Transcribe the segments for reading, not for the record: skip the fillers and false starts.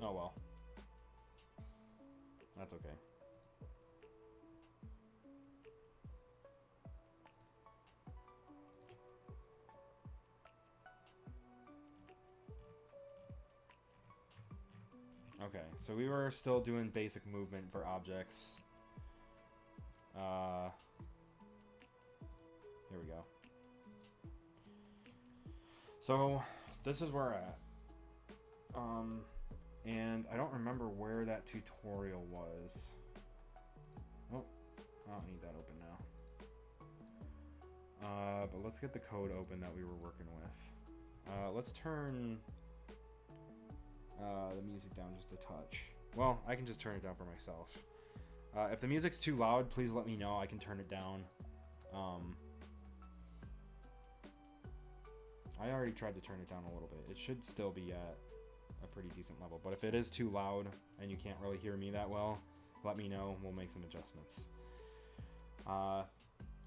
Oh well. That's okay. Okay, so we were still doing basic movement for objects. Here we go. So, this is where we're at. And I don't remember where that tutorial was. Oh, I don't need that open now. But let's get the code open that we were working with. Let's turn the music down just a touch. Well, I can just turn it down for myself. If the music's too loud, please let me know. I can turn it down. I already tried to turn it down a little bit. It should still be at a pretty decent level. But if it is too loud and you can't really hear me that well, let me know. We'll make some adjustments.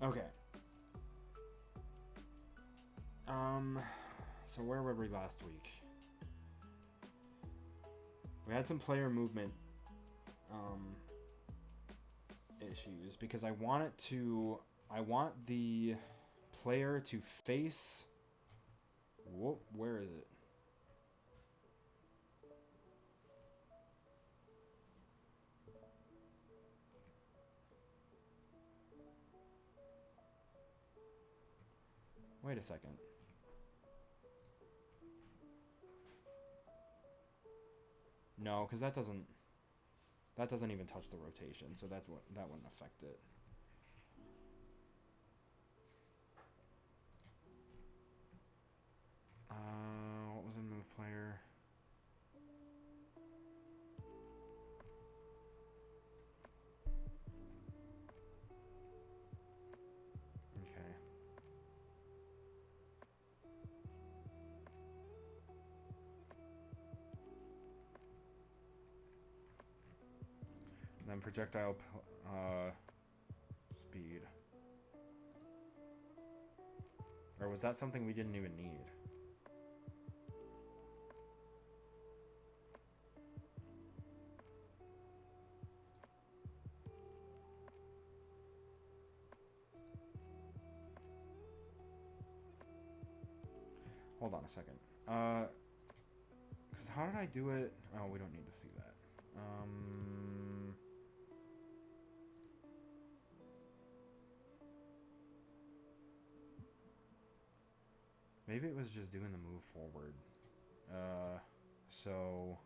Okay. So where were we last week? We had some player movement issues because I want the player to face. Whoop, where is it? Wait a second. No, because that doesn't even touch the rotation, so that wouldn't affect it. What was in move player? Okay. And then projectile speed. Or was that something we didn't even need? Hold on a second. Because how did I do it? Oh, we don't need to see that. Maybe it was just doing the move forward. So...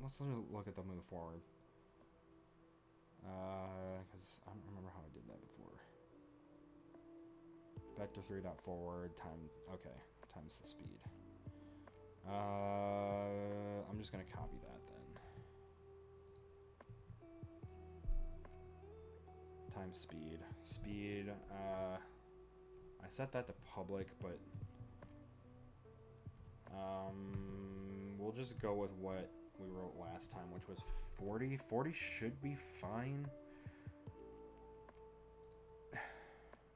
let's look at the move forward. Because I don't remember how I did that before. Vector 3 dot forward times the speed. I'm just gonna copy that then. Times speed. Speed. I set that to public, but we'll just go with what we wrote last time, which was 40. 40 should be fine.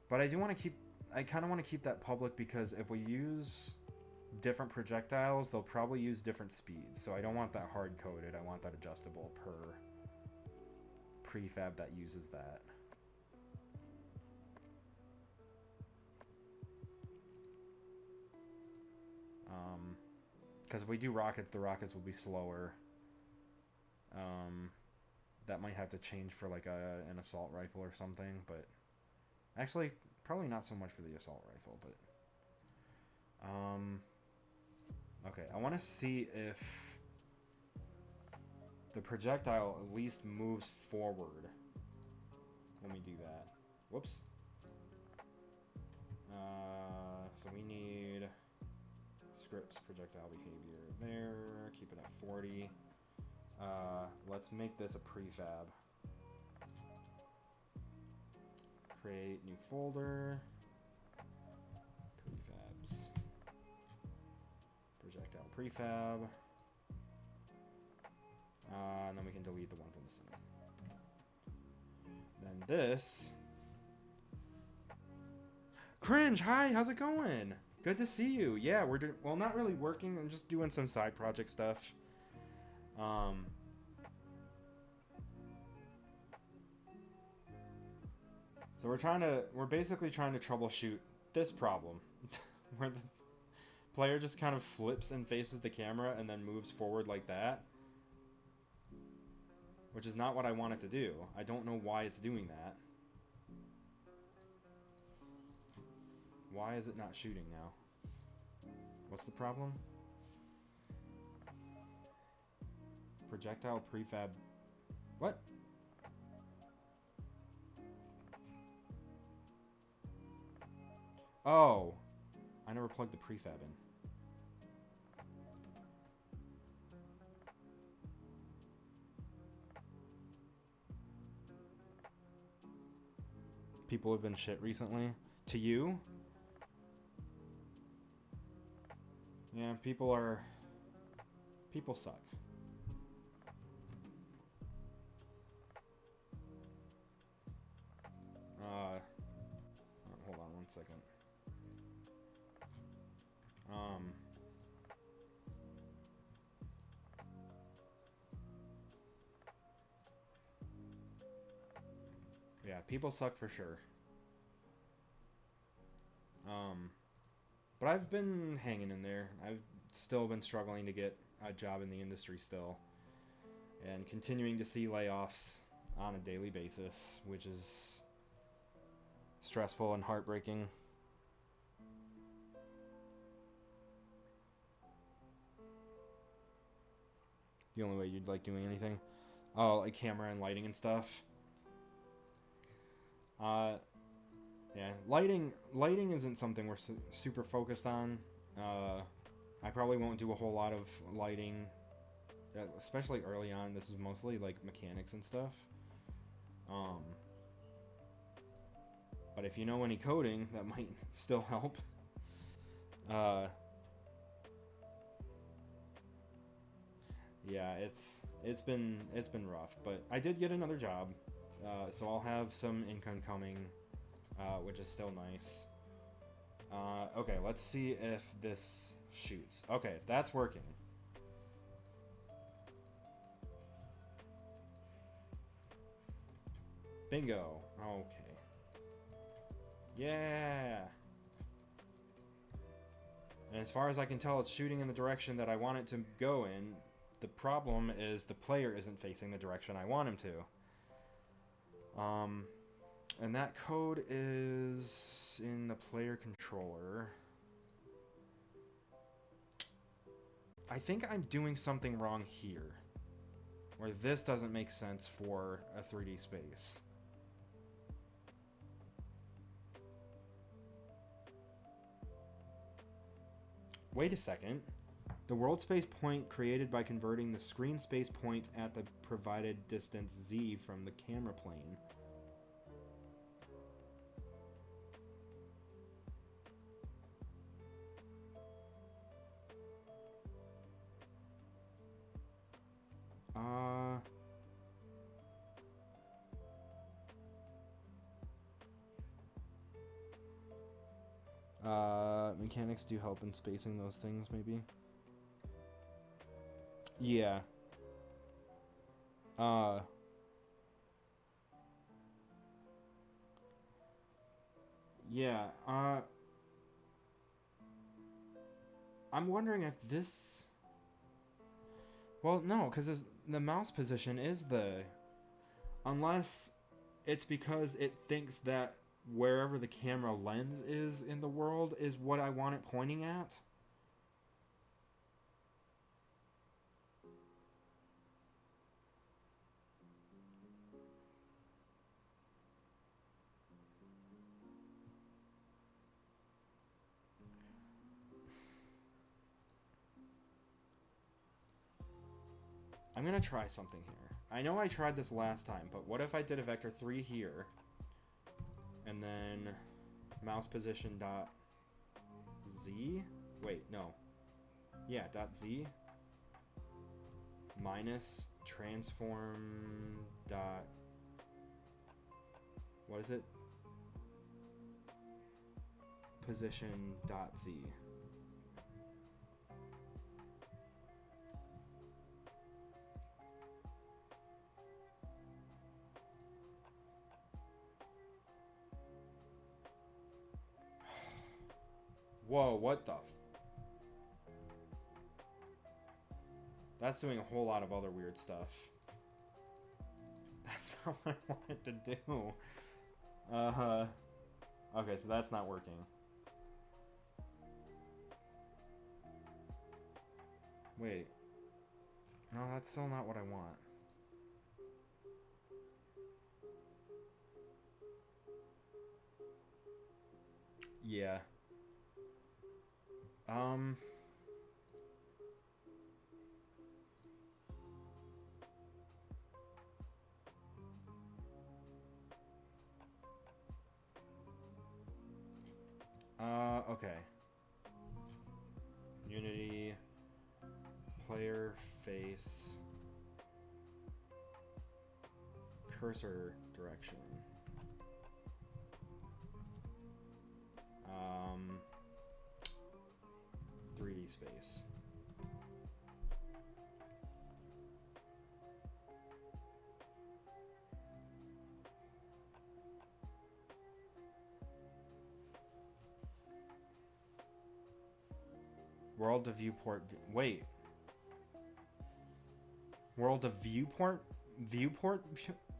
But I kind of want to keep that public because if we use different projectiles, they'll probably use different speeds. So I don't want that hard-coded. I want that adjustable per prefab that uses that. Because if we do rockets, the rockets will be slower. That might have to change for like an assault rifle or something, but actually probably not so much for the assault rifle, but okay, I want to see if the projectile at least moves forward when we do that. Whoops. So we need scripts projectile behavior there, keep it at 40. Let's make this a prefab. Create new folder, prefabs, projectile prefab, and then we can delete the one from the center. Then this. Cringe, hi, how's it going? Good to see you. Yeah, we're doing, well, not really working. I'm just doing some side project stuff. So we're basically trying to troubleshoot this problem where the player just kind of flips and faces the camera and then moves forward like that, which is not what I want it to do. I don't know why it's doing that. Why is it not shooting now? What's the problem? Projectile prefab. What? Oh, I never plugged the prefab in. People have been shit recently. To you? Yeah, people suck. Hold on one second. Yeah, people suck for sure. But I've been hanging in there. I've still been struggling to get a job in the industry still. And continuing to see layoffs on a daily basis, which is stressful and heartbreaking. The only way you'd like doing anything? Oh, like camera and lighting and stuff? Yeah, lighting isn't something we're super focused on. I probably won't do a whole lot of lighting, especially early on. This is mostly like mechanics and stuff. But if you know any coding, that might still help. Yeah, it's been rough, but I did get another job, so I'll have some income coming, which is still nice. Okay, let's see if this shoots. Okay, that's working. Bingo. Okay. Yeah. And as far as I can tell, it's shooting in the direction that I want it to go in. The problem is the player isn't facing the direction I want him to. And that code is in the player controller. I think I'm doing something wrong here, where this doesn't make sense for a 3D space. Wait a second. The world space point created by converting the screen space point at the provided distance z from the camera plane. Mechanics do help in spacing those things, maybe? Yeah. Yeah, I'm wondering if this... Well, no, because the mouse position is the... Unless it's because it thinks that wherever the camera lens is in the world is what I want it pointing at. I'm gonna try something here. I know I tried this last time, but what if I did a vector 3 here, and then mouse position dot z? Wait, no. Yeah, dot z minus transform dot What is it? Position.z. Whoa, what the That's doing a whole lot of other weird stuff. That's not what I wanted to do. Okay, so that's not working. Wait. No, that's still not what I want. Yeah. Okay. Unity, player face, cursor direction. 3D space. World to viewport. Wait. World to viewport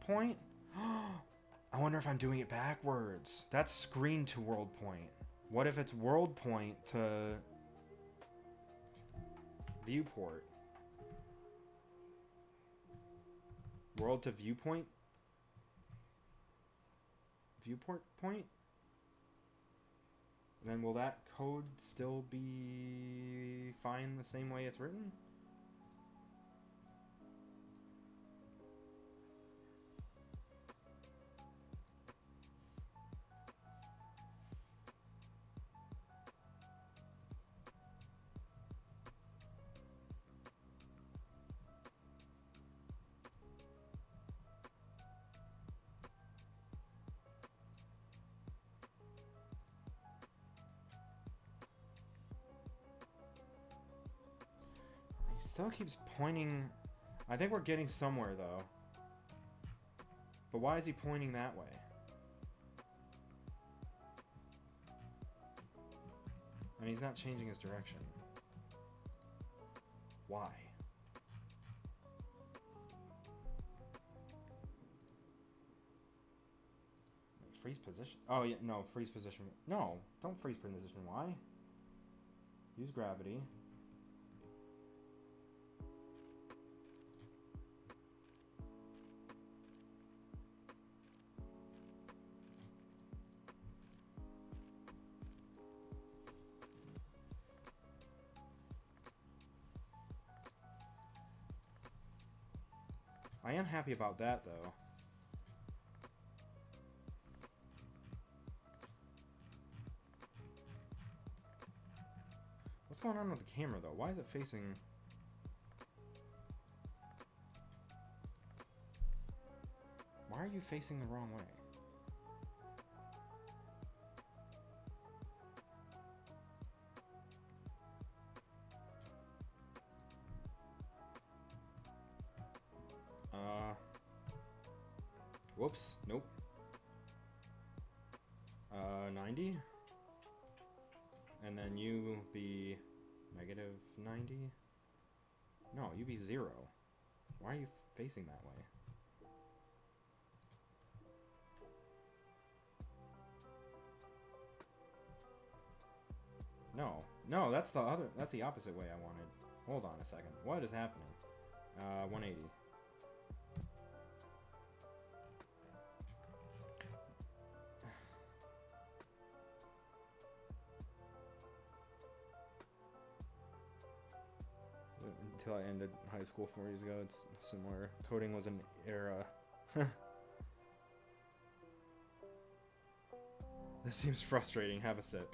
point? I wonder if I'm doing it backwards. That's screen to world point. What if it's world point to viewport? World to viewport? Viewport point? Then will that code still be fine the same way it's written? Still keeps pointing. I think we're getting somewhere though. But why is he pointing that way? And he's not changing his direction. Why? Freeze position. Oh yeah, no, freeze position. No, don't freeze position. Why? Use gravity. I am happy about that, though. What's going on with the camera, though? Why is it facing... Why are you facing the wrong way? Whoops. Nope. 90. And then you be negative 90. No, you be 0. Why are you facing that way? No. No, that's the opposite way I wanted. Hold on a second. What is happening? 180. Until I ended high school 4 years ago, it's similar. Coding was an era. This seems frustrating. Have a sip.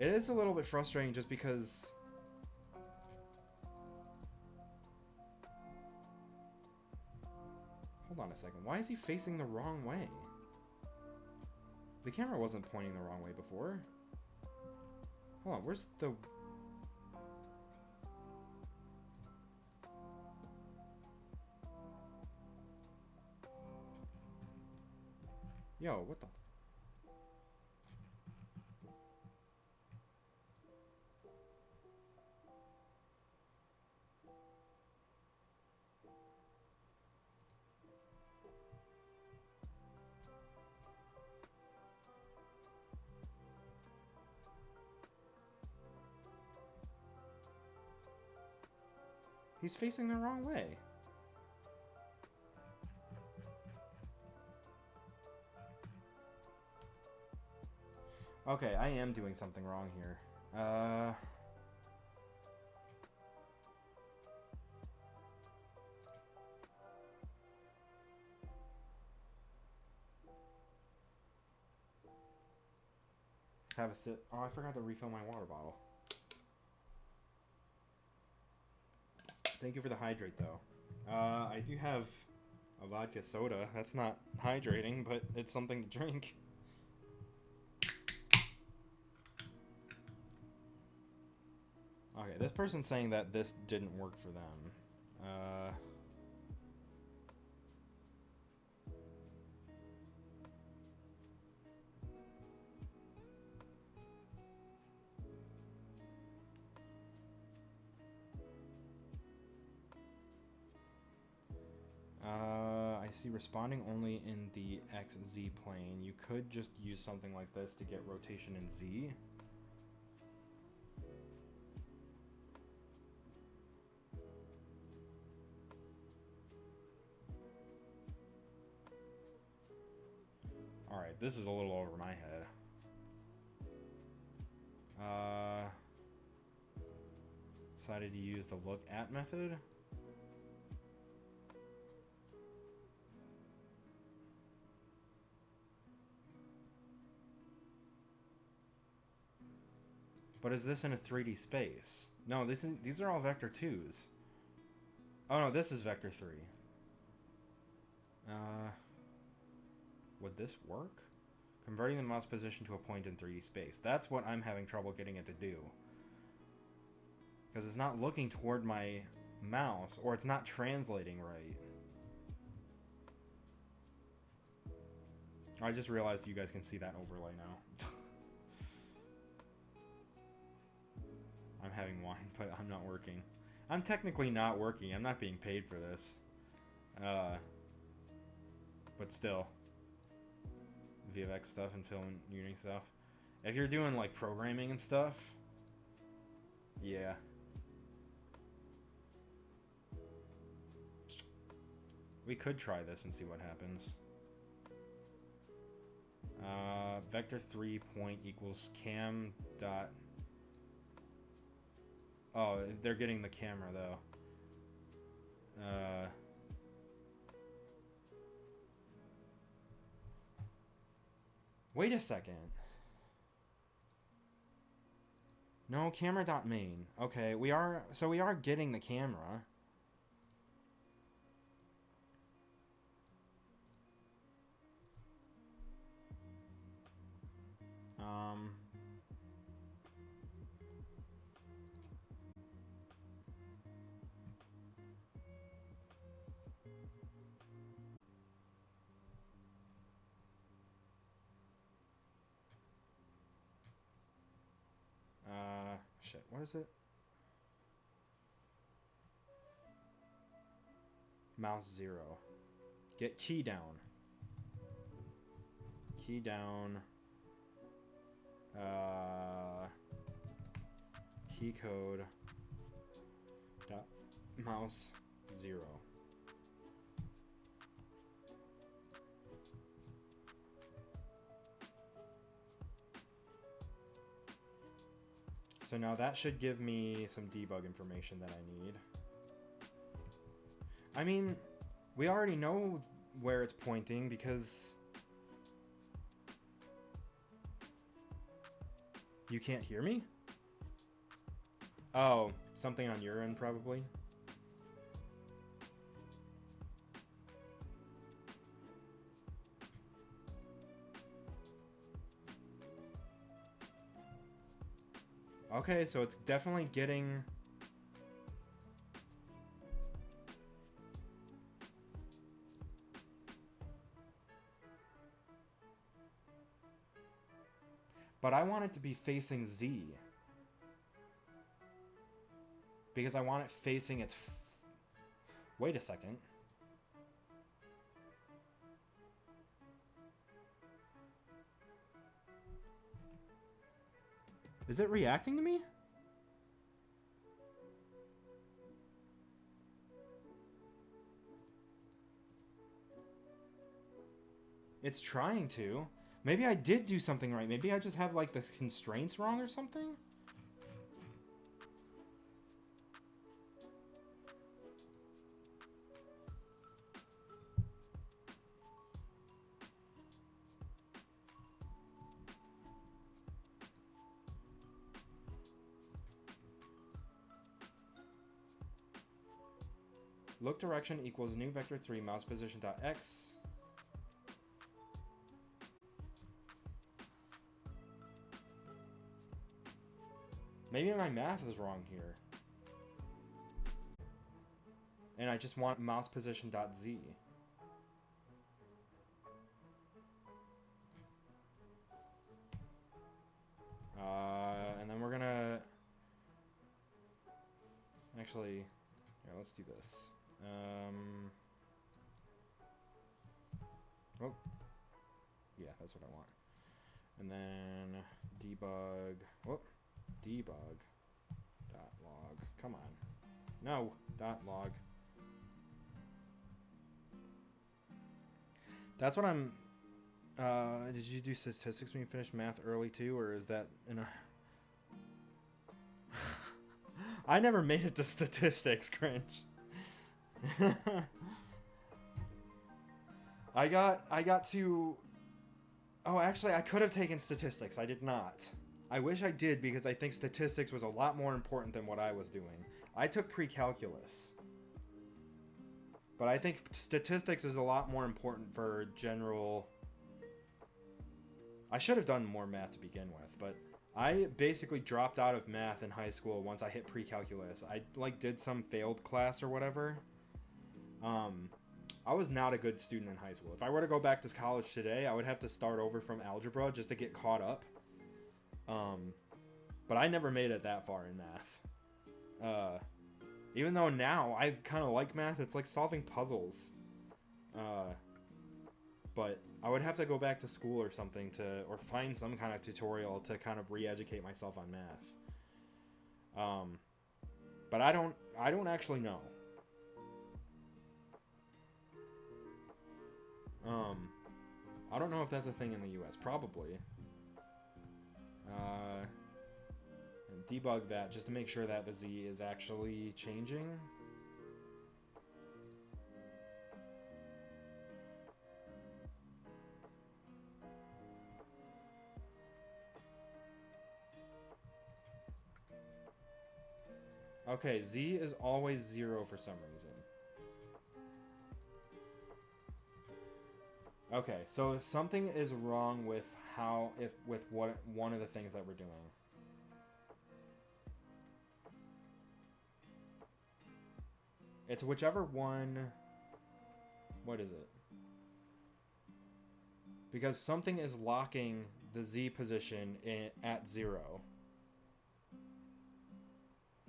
It is a little bit frustrating just because... Hold on a second. Why is he facing the wrong way? The camera wasn't pointing the wrong way before. Hold on, where's the... Yo, what the... He's facing the wrong way. Okay, I am doing something wrong here. Have a sip. Oh, I forgot to refill my water bottle. Thank you for the hydrate, though. I do have a vodka soda. That's not hydrating, but it's something to drink. Okay, this person's saying that this didn't work for them. I see responding only in the XZ plane. You could just use something like this to get rotation in Z. Alright, this is a little over my head. Decided to use the look at method. But is this in a 3D space? No, these are all vector 2s. Oh no, this is vector 3. Would this work? Converting the mouse position to a point in 3D space. That's what I'm having trouble getting it to do. Because it's not looking toward my mouse, or it's not translating right. I just realized you guys can see that overlay now. I'm having wine, but I'm not working. I'm technically not working. I'm not being paid for this. But still. VFX stuff and film and Unity stuff. If you're doing like programming and stuff, yeah. We could try this and see what happens. Vector 3 point equals cam dot. Oh, they're getting the camera though. Wait a second. No, camera dot main. Okay, we are getting the camera. Shit, what is it? Mouse 0. Get key down. Key down. Key code. Dot mouse 0. So now that should give me some debug information that I need. I mean, we already know where it's pointing because... You can't hear me? Oh, something on your end probably. Okay, so it's definitely getting... But I want it to be facing Z. Because I want it facing its... Wait a second. Is it reacting to me? It's trying to. Maybe I did do something right. Maybe I just have, like, the constraints wrong or something? Look direction equals new vector 3 mouse position dot x. Maybe my math is wrong here. And I just want mouse position dot z. And then we're gonna... Actually, yeah, let's do this. Oh, yeah, that's what I want. And then debug. Oh, debug dot log. Come on, no dot log. That's what I'm. Did you do statistics when you finished math early too, or is that in a? I never made it to statistics, cringe. I got to... Oh, actually, I could have taken statistics. I did not. I wish I did, because I think statistics was a lot more important than what I was doing. I took pre-calculus. But I think statistics is a lot more important for general... I should have done more math to begin with, but I basically dropped out of math in high school once I hit pre-calculus. I, like, did some failed class or whatever. I was not a good student in high school. If I were to go back to college today, I would have to start over from algebra just to get caught up. But I never made it that far in math. Even though now I kind of like math, it's like solving puzzles. But I would have to go back to school or something or find some kind of tutorial to kind of re-educate myself on math. But I don't actually know. I don't know if that's a thing in the US. Probably. And debug that just to make sure that the Z is actually changing. Okay, Z is always 0 for some reason. Okay, so something is wrong with what one of the things that we're doing. It's whichever one. What is it? Because something is locking the Z position at 0.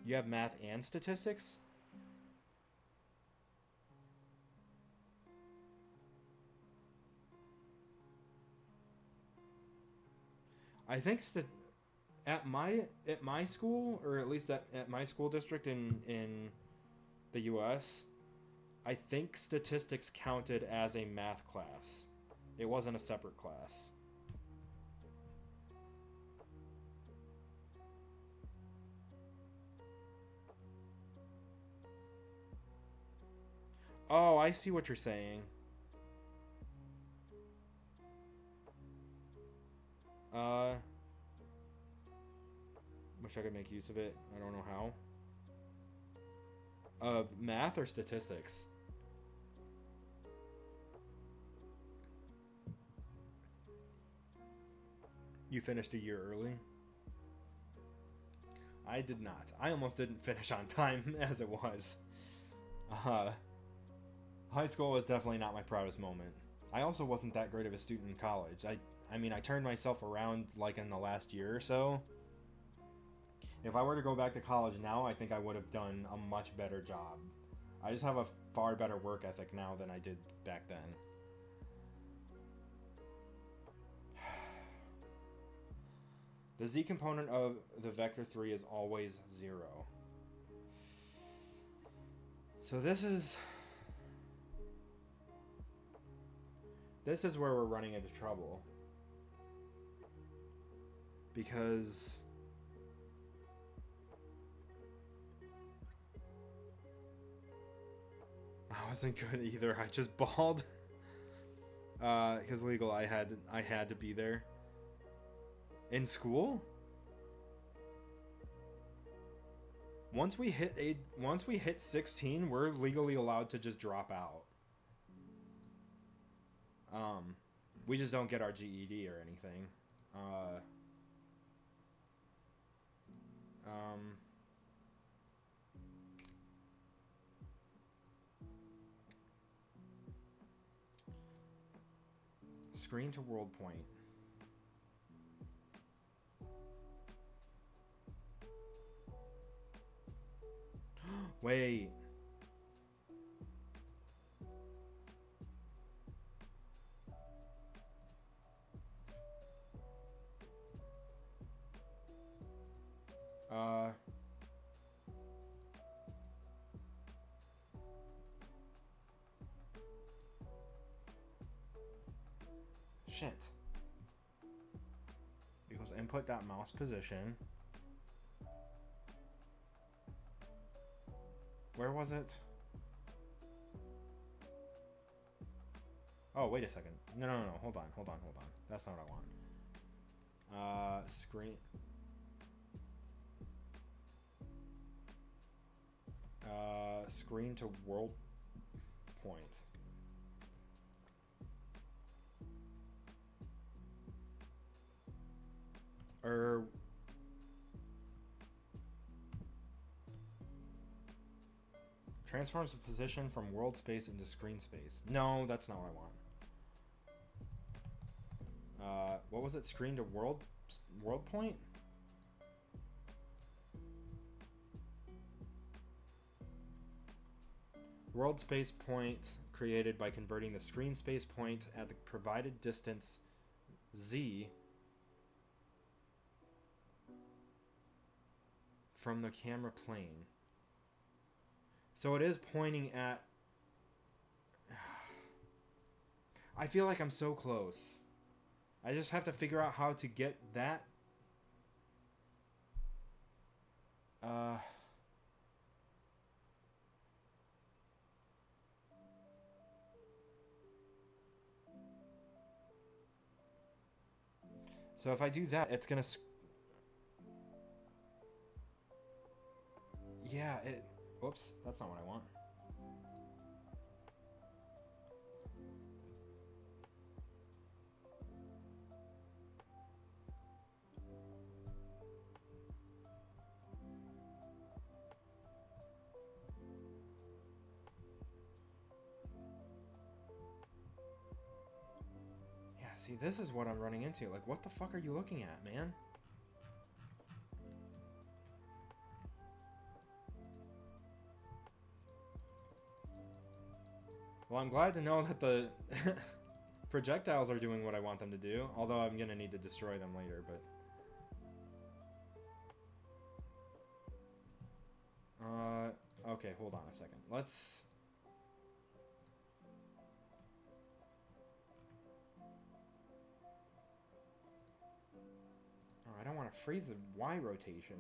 You have math and statistics? I think at my school, or at least at my school district in the US, I think statistics counted as a math class. It wasn't a separate class. Oh, I see what you're saying. Wish I could make use of it. I don't know how. Of math or statistics? You finished a year early? I did not. I almost didn't finish on time as it was. High school was definitely not my proudest moment. I also wasn't that great of a student in college. I mean, I turned myself around like in the last year or so. If I were to go back to college now, I think I would have done a much better job. I just have a far better work ethic now than I did back then. The z component of the vector 3 is always 0. So this is where we're running into trouble. Because I wasn't good either. I just bawled. Because legal, I had to be there. In school? Once we hit 16, we're legally allowed to just drop out. We just don't get our GED or anything. Screen to world point. Wait. Shit. Equals input.mouse position. Where was it? Oh, wait a second. No. Hold on. That's not what I want. Screen. Screen to world point. Transforms the position from world space into screen space. No, that's not what I want. What was it? Screen to world point? World space point created by converting the screen space point at the provided distance z from the camera plane. So it is pointing at... I feel like I'm so close. I just have to figure out how to get that... So if I do that, it's gonna... Yeah, it... Whoops, that's not what I want. Yeah, see, this is what I'm running into. Like, what the fuck are you looking at, man? Well, I'm glad to know that the projectiles are doing what I want them to do, although I'm gonna need to destroy them later, but... Okay, hold on a second. Let's... Oh, I don't want to freeze the Y rotation.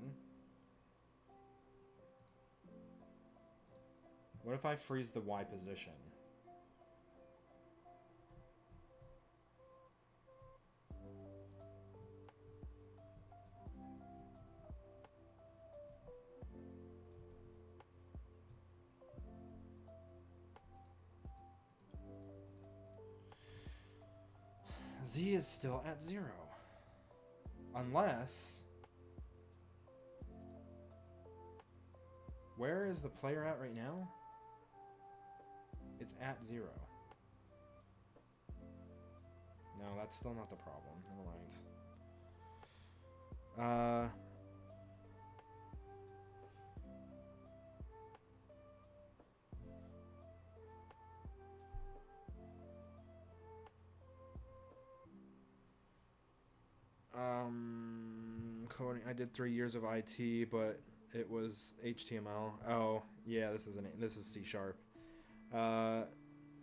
What if I freeze the Y position? Z is still at 0. Unless... Where is the player at right now? It's at 0. No, that's still not the problem. Never mind. Coding. I did 3 years of IT, but it was HTML. Oh, yeah, this is C#.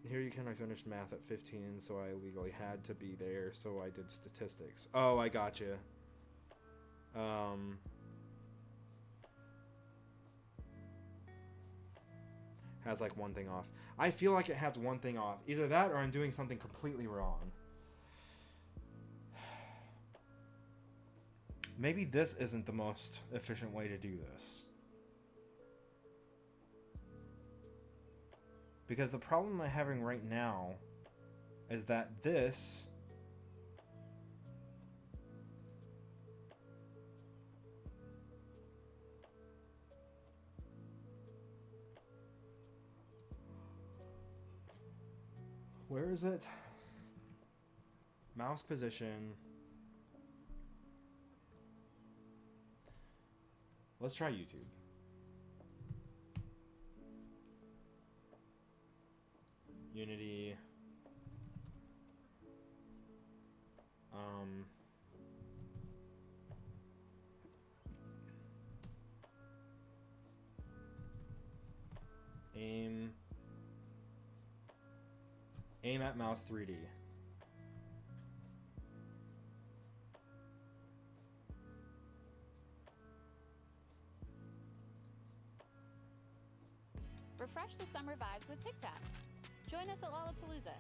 Here you can. I finished math at 15, so I legally had to be there, so I did statistics. Oh, I gotcha. Has like one thing off. I feel like it has one thing off. Either that or I'm doing something completely wrong. Maybe this isn't the most efficient way to do this. Because the problem I'm having right now is that this where is it? Mouse position. Let's try YouTube. Unity. Aim at mouse 3D. Refresh the summer vibes with TikTok. Join us at Lollapalooza.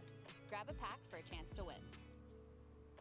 Grab a pack for a chance to win.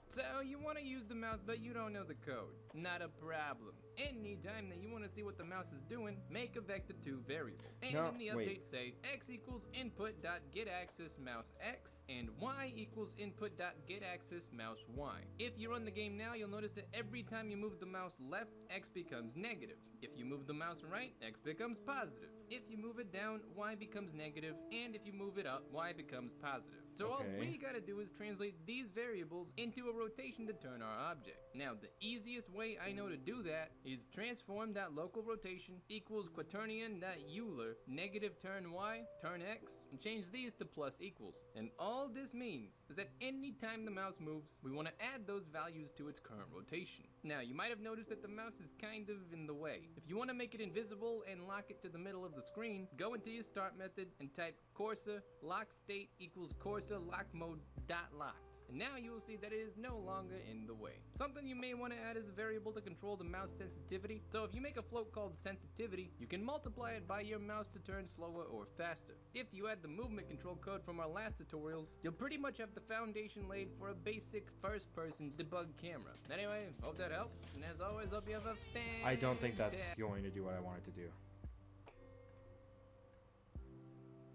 So you want to use the mouse but you don't know the code. Not a problem. Anytime that you want to see what the mouse is doing, make a vector2 variable. And in the update say x equals input.getAxis mouse x and y equals input.getAxis mouse y. If you run the game now, you'll notice that every time you move the mouse left, x becomes negative. If you move the mouse right, x becomes positive. If you move it down, y becomes negative, and if you move it up, y becomes positive. So all we gotta do is translate these variables into a rotation to turn our object. Now the easiest way I know to do that is transform.local rotation equals quaternion.euler negative turn y, turn x, and change these to plus equals. And all this means is that anytime the mouse moves, we want to add those values to its current rotation. Now you might have noticed that the mouse is kind of in the way. If you want to make it invisible and lock it to the middle of the screen, go into your start method and type Corsa lock state equals Corsa lock mode dot locked. And now you will see that it is no longer in the way. Something you may want to add is a variable to control the mouse sensitivity. So if you make a float called sensitivity, you can multiply it by your mouse to turn slower or faster. If you add the movement control code from our last tutorials, you'll pretty much have the foundation laid for a basic first-person debug camera. Anyway, hope that helps, and as always, hope you have a fantastic... I don't think that's going to do what I want it to do.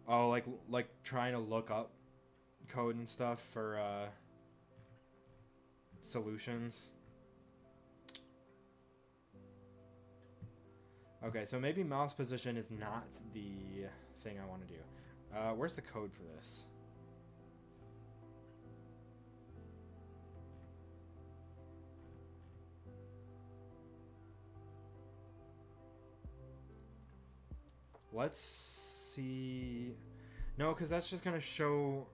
Oh, like trying to look up code and stuff for solutions. Okay, so maybe mouse position is not the thing I want to do. Where's the code for this? Let's see. No, because that's just going to show...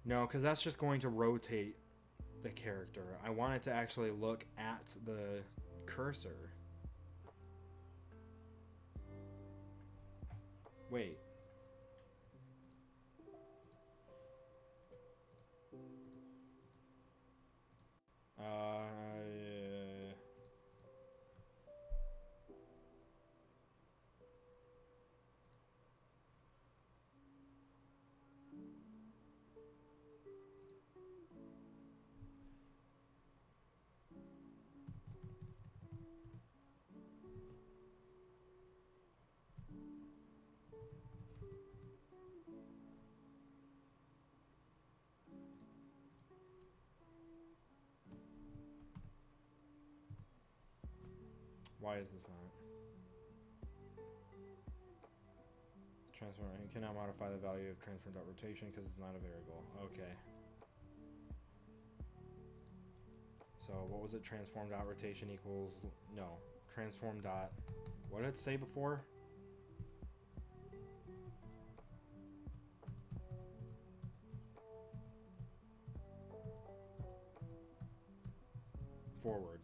No, because that's just going to rotate the character. I want it to actually look at the cursor. Wait. Why is this not? Transform. You cannot modify the value of transform.rotation because it's not a variable. Okay. So what was it? Transform.rotation equals... No. Transform dot... What did it say before? Forward.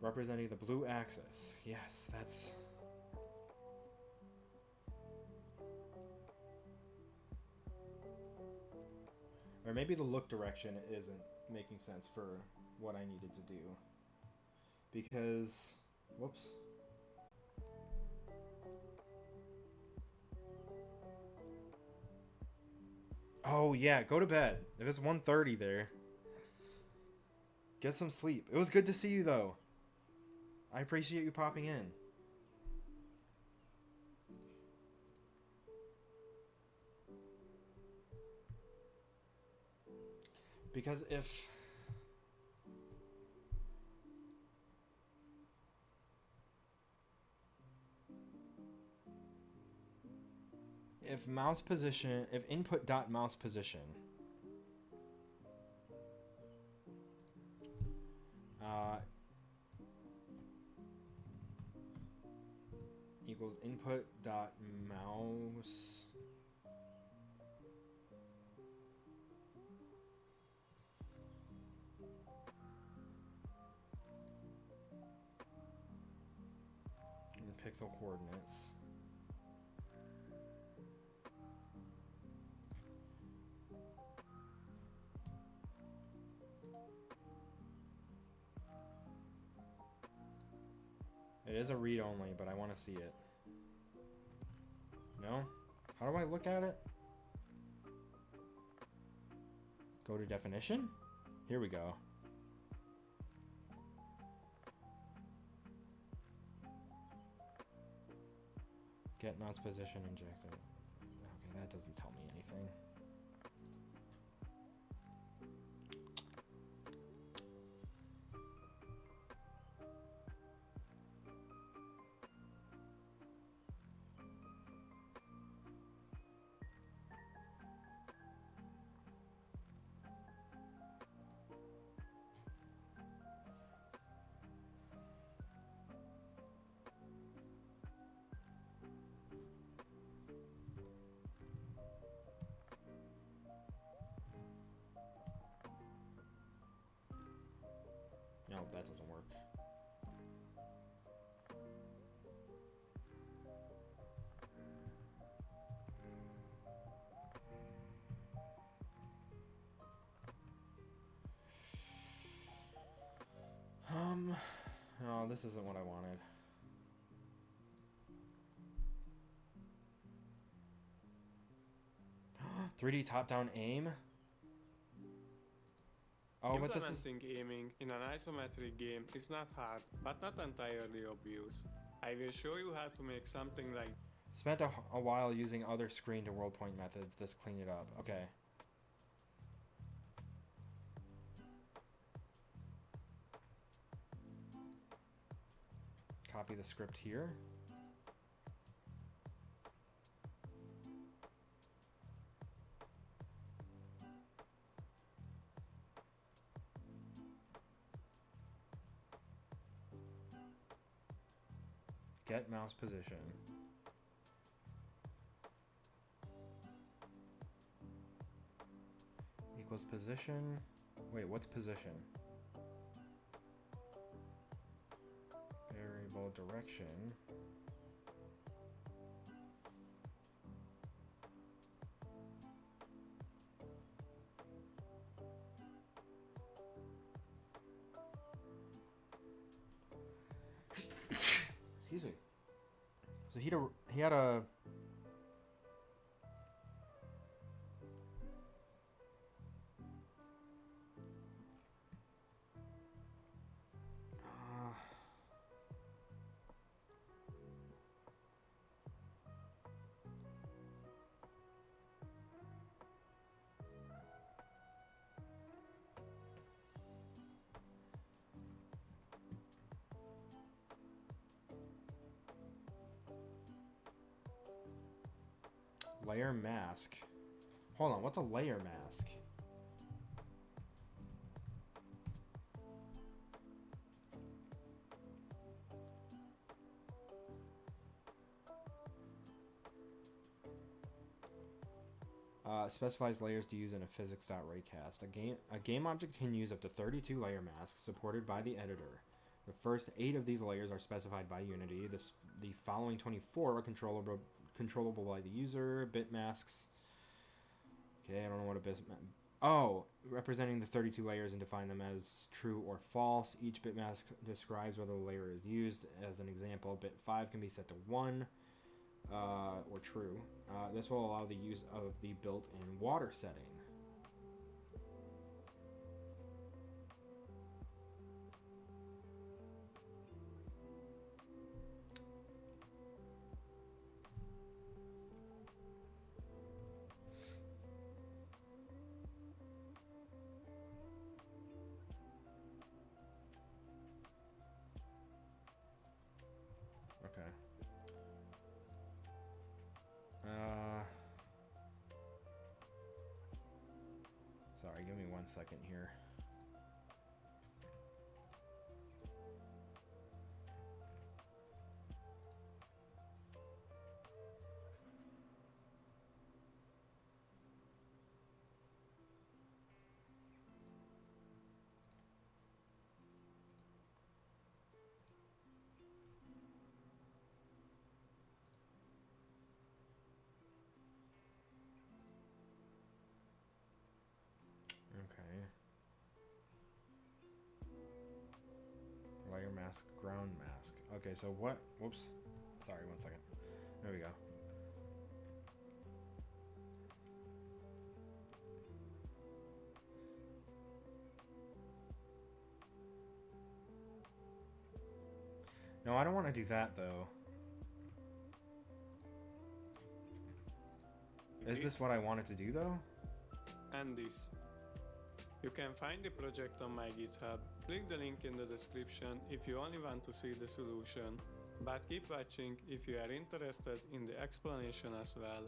Representing the blue axis. Yes, that's... Or maybe the look direction isn't making sense for what I needed to do. Because... Whoops. Oh, yeah, go to bed. If it's 1:30 there. Get some sleep. It was good to see you, though. I appreciate you popping in. Because if mouse position, if input dot mouse position equals input dot mouse and pixel coordinates. It is a read only, but I want to see it. No? How do I look at it? Go to definition? Here we go. Get mouse position injected. Okay, that doesn't tell me anything. No, that doesn't work. No, this isn't what I wanted. $3D top-down aim? Oh, but this is... Implementing aiming in an isometric game is not hard, but not entirely obvious. I will show you how to make something like... Spent a while using other screen to world point methods. This cleaned it up. Okay. Copy the script here. Get mouse position. Equals position. Wait, what's position? Variable direction. Excuse me. So he had a Layer mask. Hold on, what's a layer mask? Specifies layers to use in a physics.raycast. A game object can use up to 32 layer masks supported by the editor. The first 8 of these layers are specified by Unity. The following 24 are controllable by the user. Bit masks. Okay, I don't know what a bit. Oh, representing the 32 layers and define them as true or false. Each bit mask describes whether the layer is used. As an example, bit 5 can be set to 1. Or true. This will allow the use of the built-in water setting. Okay. Sorry, give me 1 second here. Okay. Layer mask, ground mask. Okay, so what? Whoops. Sorry, 1 second. There we go. No, I don't want to do that though. Is this what I wanted to do though? And this. You can find the project on my GitHub. Click the link in the description if you only want to see the solution. But keep watching if you are interested in the explanation as well.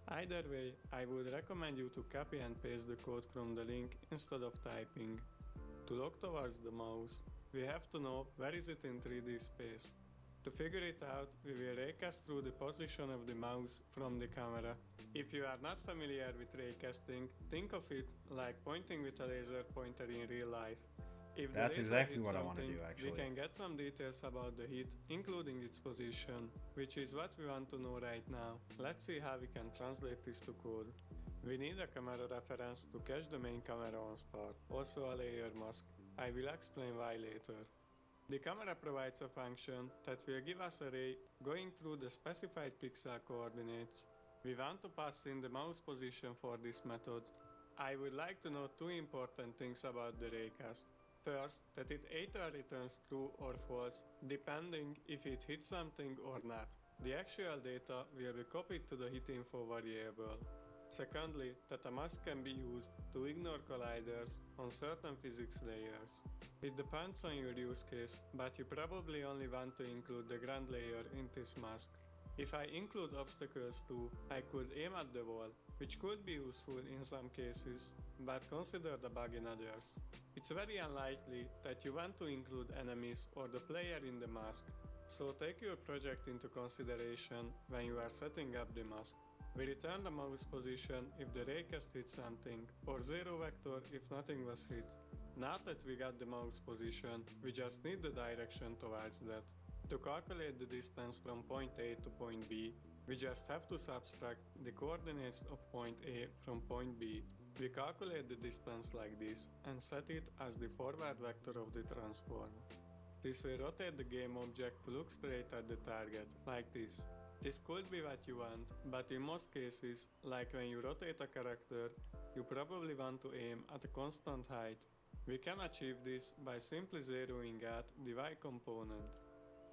Either way, I would recommend you to copy and paste the code from the link instead of typing. To look towards the mouse, we have to know where is it in 3D space. To figure it out, we will raycast through the position of the mouse from the camera. If you are not familiar with raycasting, think of it like pointing with a laser pointer in real life. If That's the laser exactly hits what I want to something, do, actually. we can get some details about the hit, including its position, which is what we want to know right now. Let's see how we can translate this to code. We need a camera reference to catch the main camera on start, also a layer mask. I will explain why later. The camera provides a function that will give us a ray going through the specified pixel coordinates. We want to pass in the mouse position for this method. I would like to know 2 important things about the raycast. First, that it either returns true or false, depending if it hits something or not. The actual data will be copied to the hit info variable. Secondly, that a mask can be used to ignore colliders on certain physics layers. It depends on your use case, but you probably only want to include the ground layer in this mask. If I include obstacles too, I could aim at the wall, which could be useful in some cases, but consider the bug in others. It's very unlikely that you want to include enemies or the player in the mask, so take your project into consideration when you are setting up the mask. We return the mouse position if the raycast hit something, or 0 vector if nothing was hit. Now that we got the mouse position, we just need the direction towards that. To calculate the distance from point A to point B, we just have to subtract the coordinates of point A from point B. We calculate the distance like this and set it as the forward vector of the transform. This will rotate the game object to look straight at the target, like this. This could be what you want, but in most cases, like when you rotate a character, you probably want to aim at a constant height. We can achieve this by simply zeroing out the Y component.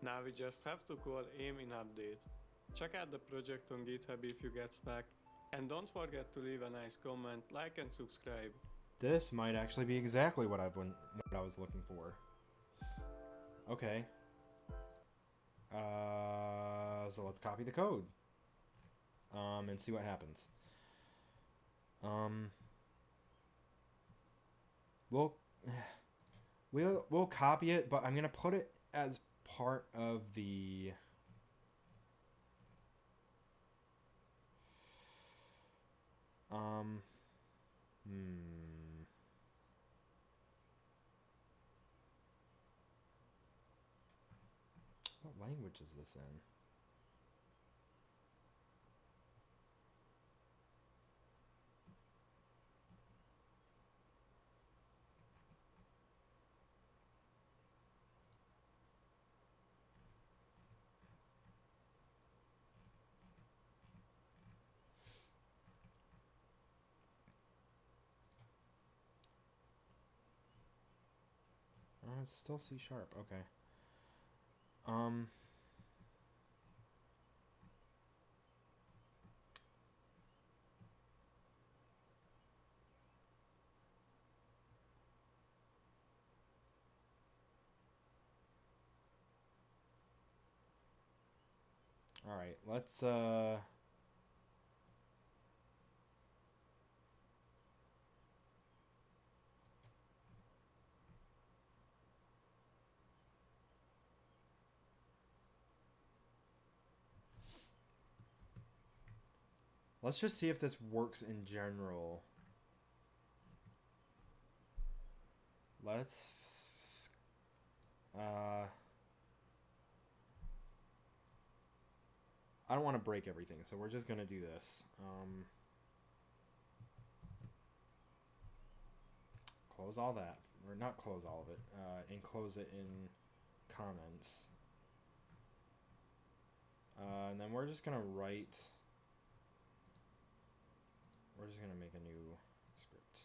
Now we just have to call aim in update. Check out the project on GitHub if you get stuck, and don't forget to leave a nice comment, like and subscribe. This might actually be exactly what I was looking for. Okay. So let's copy the code. and see what happens. We'll we'll copy it, but I'm gonna put it as part of the what language is this in? It's still C#. Okay. All right, let's let's just see if this works in general. Let's I don't want to break everything, so we're just gonna do this. Close all that, or not close all of it, enclose it in comments. And then we're just gonna write. We're just gonna make a new script.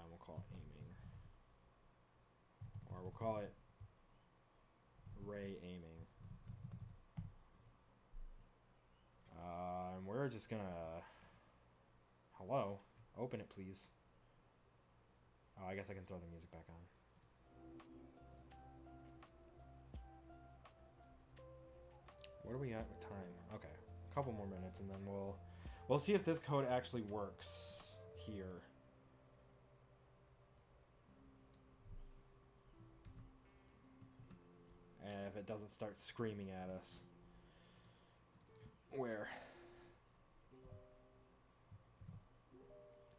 We'll call it aiming, or we'll call it Ray aiming. And we're just gonna. Hello, open it, please. Oh, I guess I can throw the music back on. What are we at with time? Okay, a couple more minutes, and then we'll see if this code actually works here. And if it doesn't start screaming at us. Where?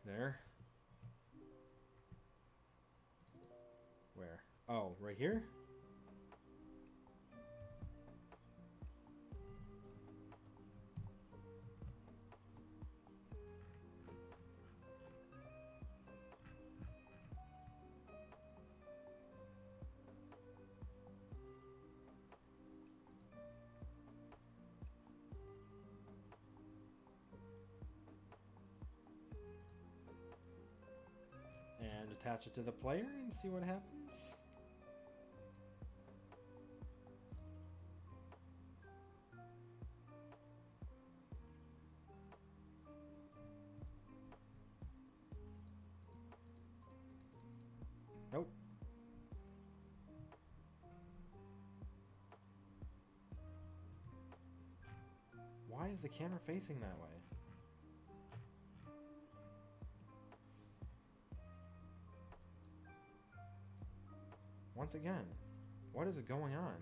There? Where? Oh, right here? And attach it to the player and see what happens. Nope. Why is the camera facing that way? Once again, what is going on?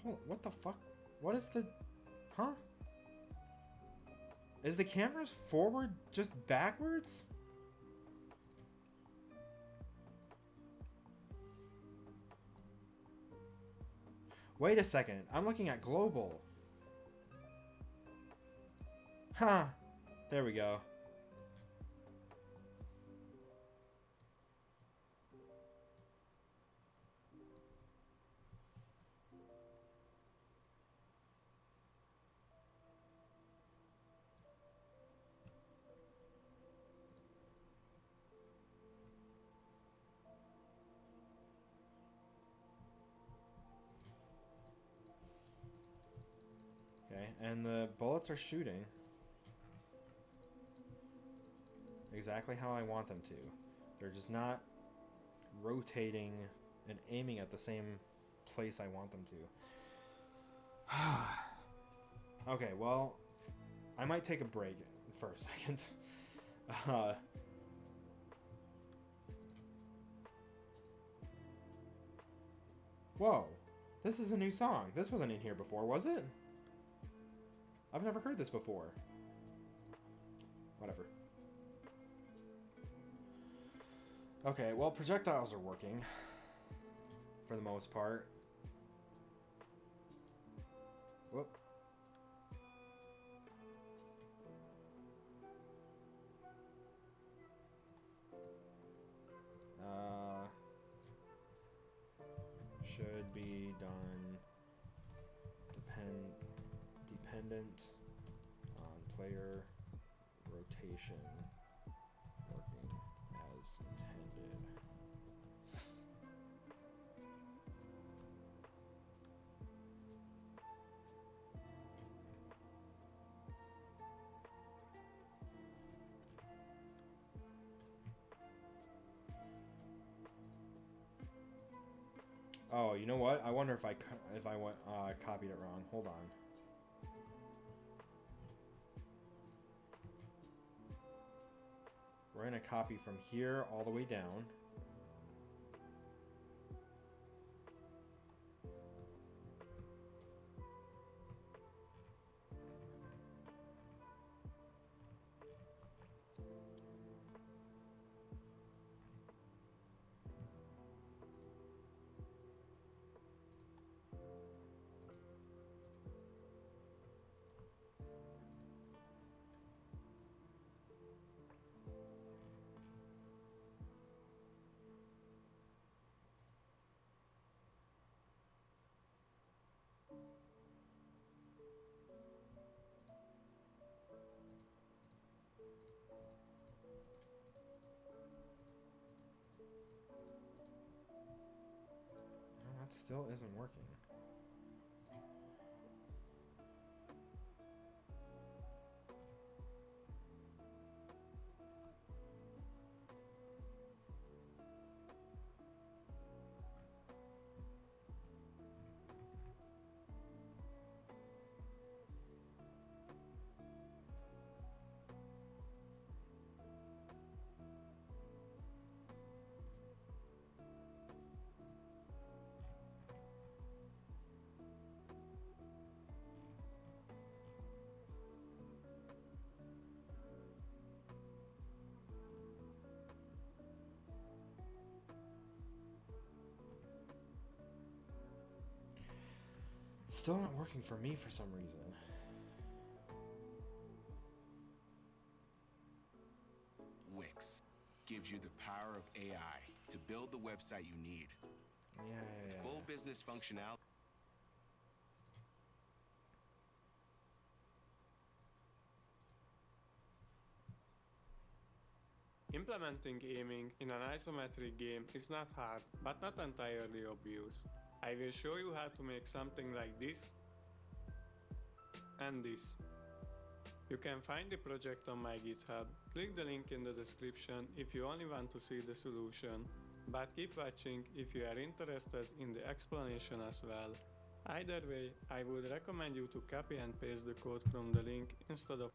Oh, what the fuck? What is the... Huh? Is the camera's forward just backwards? Wait a second. I'm looking at global. Huh. There we go. Okay, and the bullets are shooting exactly how I want them to. They're just not rotating and aiming at the same place I want them to. Okay, well, I might take a break for a second. Whoa, this is a new song. This wasn't in here before, was it? I've never heard this before. Whatever. Okay, well, projectiles are working for the most part. Whoop. Should be done dependent on player rotation working as intended. Oh, you know what? I wonder if I copied it wrong. Hold on. We're gonna copy from here all the way down. No, that still isn't working. Still not working for me for some reason. Wix gives you the power of AI to build the website you need. Yeah. Full business functionality. Implementing aiming in an isometric game is not hard, but not entirely obvious. I will show you how to make something like this and this. You can find the project on my GitHub. Click the link in the description if you only want to see the solution, but keep watching if you are interested in the explanation as well. Either way, I would recommend you to copy and paste the code from the link instead of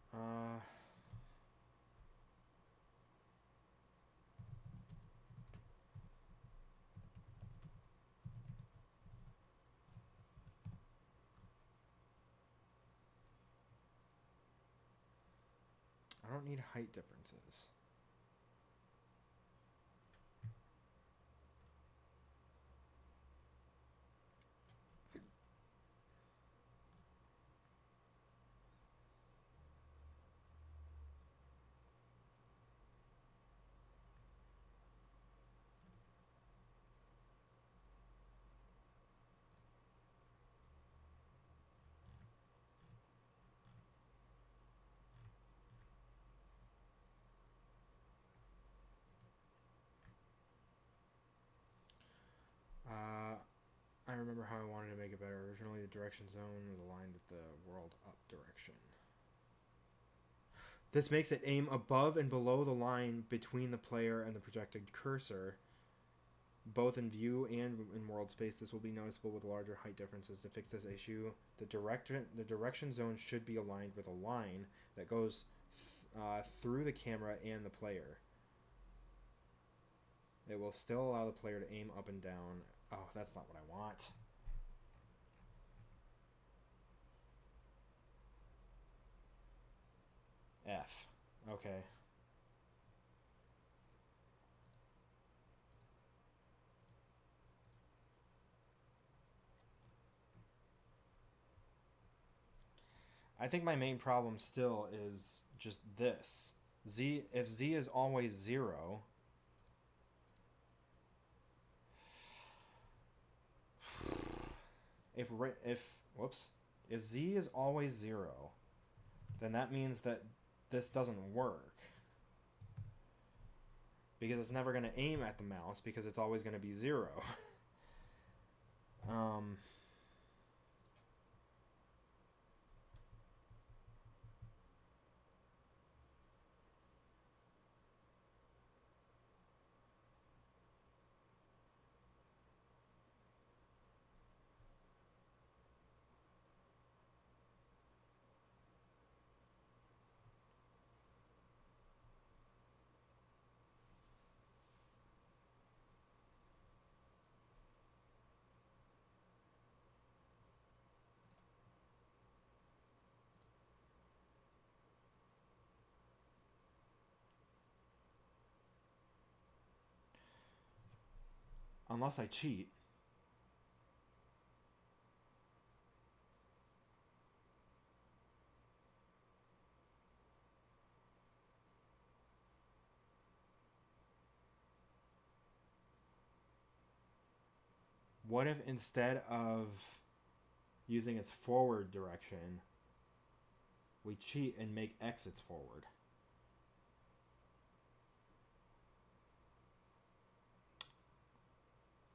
I don't need height differences. I remember how I wanted to make it better originally. the direction zone is aligned with the world up direction. This makes it aim above and below the line between the player and the projected cursor, both in view and in world space. This will be noticeable with larger height differences. To fix this issue, the direction zone should be aligned with a line that goes through the camera and the player. It will still allow the player to aim up and down. Oh, that's not what I want. F. Okay. I think my main problem still is just this. If Z is always 0, if Z is always 0, then that means that this doesn't work. Because it's never going to aim at the mouse because it's always going to be 0. Unless I cheat. What if instead of using its forward direction, we cheat and make X its forward?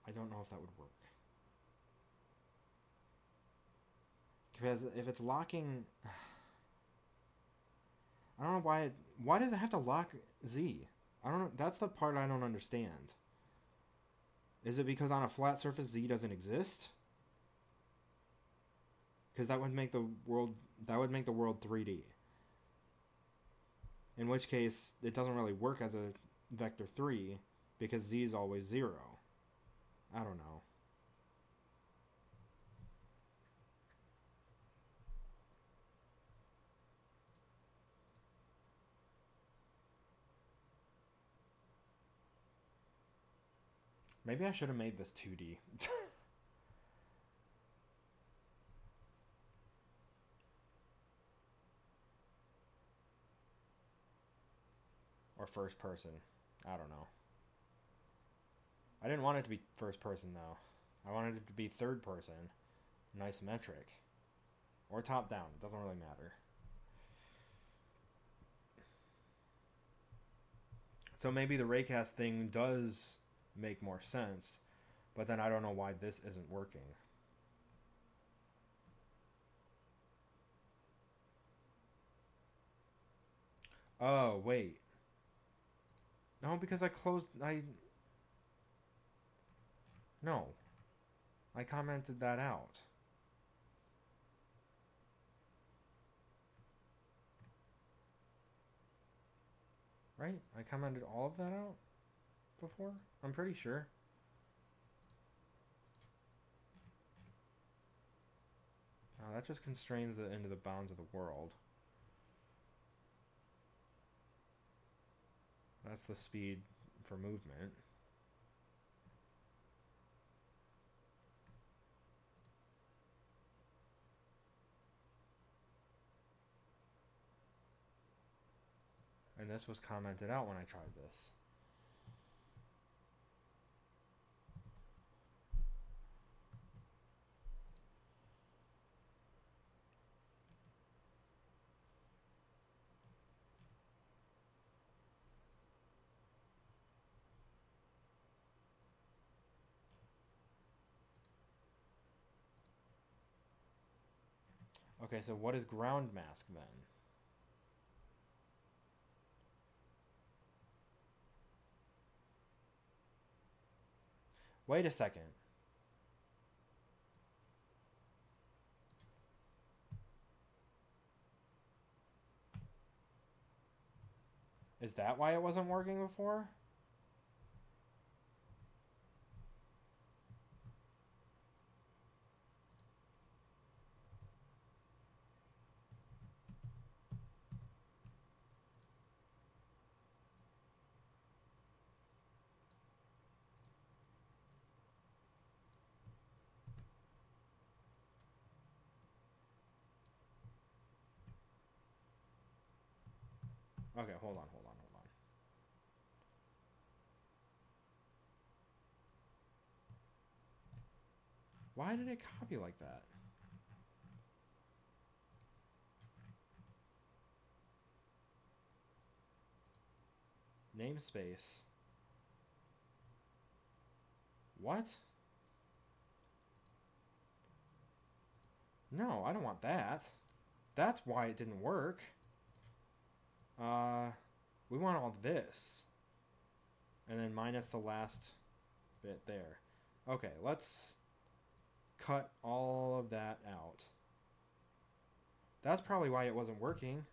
I don't know if that would work. Because if it's locking... I don't know why... Why does it have to lock Z? I don't know. That's the part I don't understand. Is it because on a flat surface Z doesn't exist? Because that would make the world 3D. In which case, it doesn't really work as a vector 3 because Z is always 0. I don't know. Maybe I should have made this 2D. Or first person. I don't know. I didn't want it to be first person though. I wanted it to be third person. And isometric. Or top down. It doesn't really matter. So maybe the raycast thing does make more sense. But then I don't know why this isn't working. Oh, wait. No, because I commented that out. Right? I commented all of that out before? I'm pretty sure. That just constrains it into the bounds of the world. That's the speed for movement. And this was commented out when I tried this. Okay, so what is ground mask then? Wait a second. Is that why it wasn't working before? Okay, hold on. Why did it copy like that? Namespace. What? No, I don't want that. That's why it didn't work. We want all this. And then minus the last bit there. Okay, let's cut all of that out. That's probably why it wasn't working.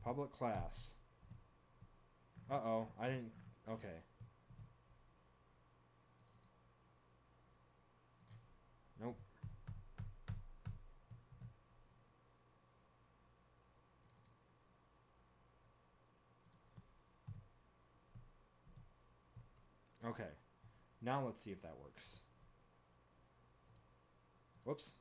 Public class. Uh-oh, I didn't... Okay. Nope. Okay. Now let's see if that works. Whoops.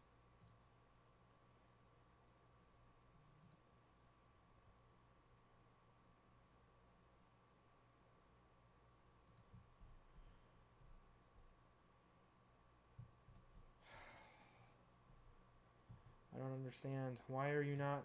I don't understand. Why are you not...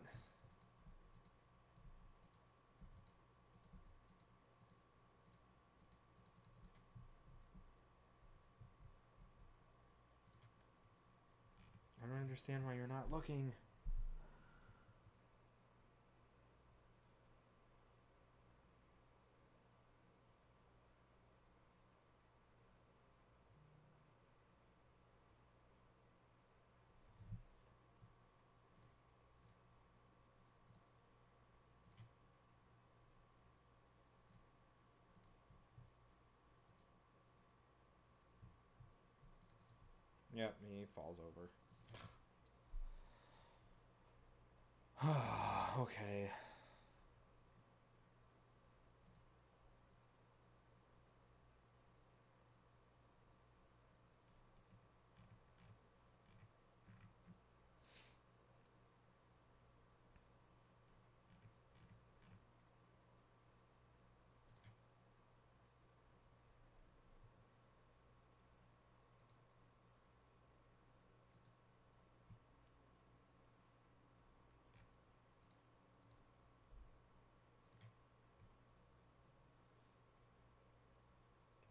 I don't understand why you're not looking. Yep, he falls over. Okay.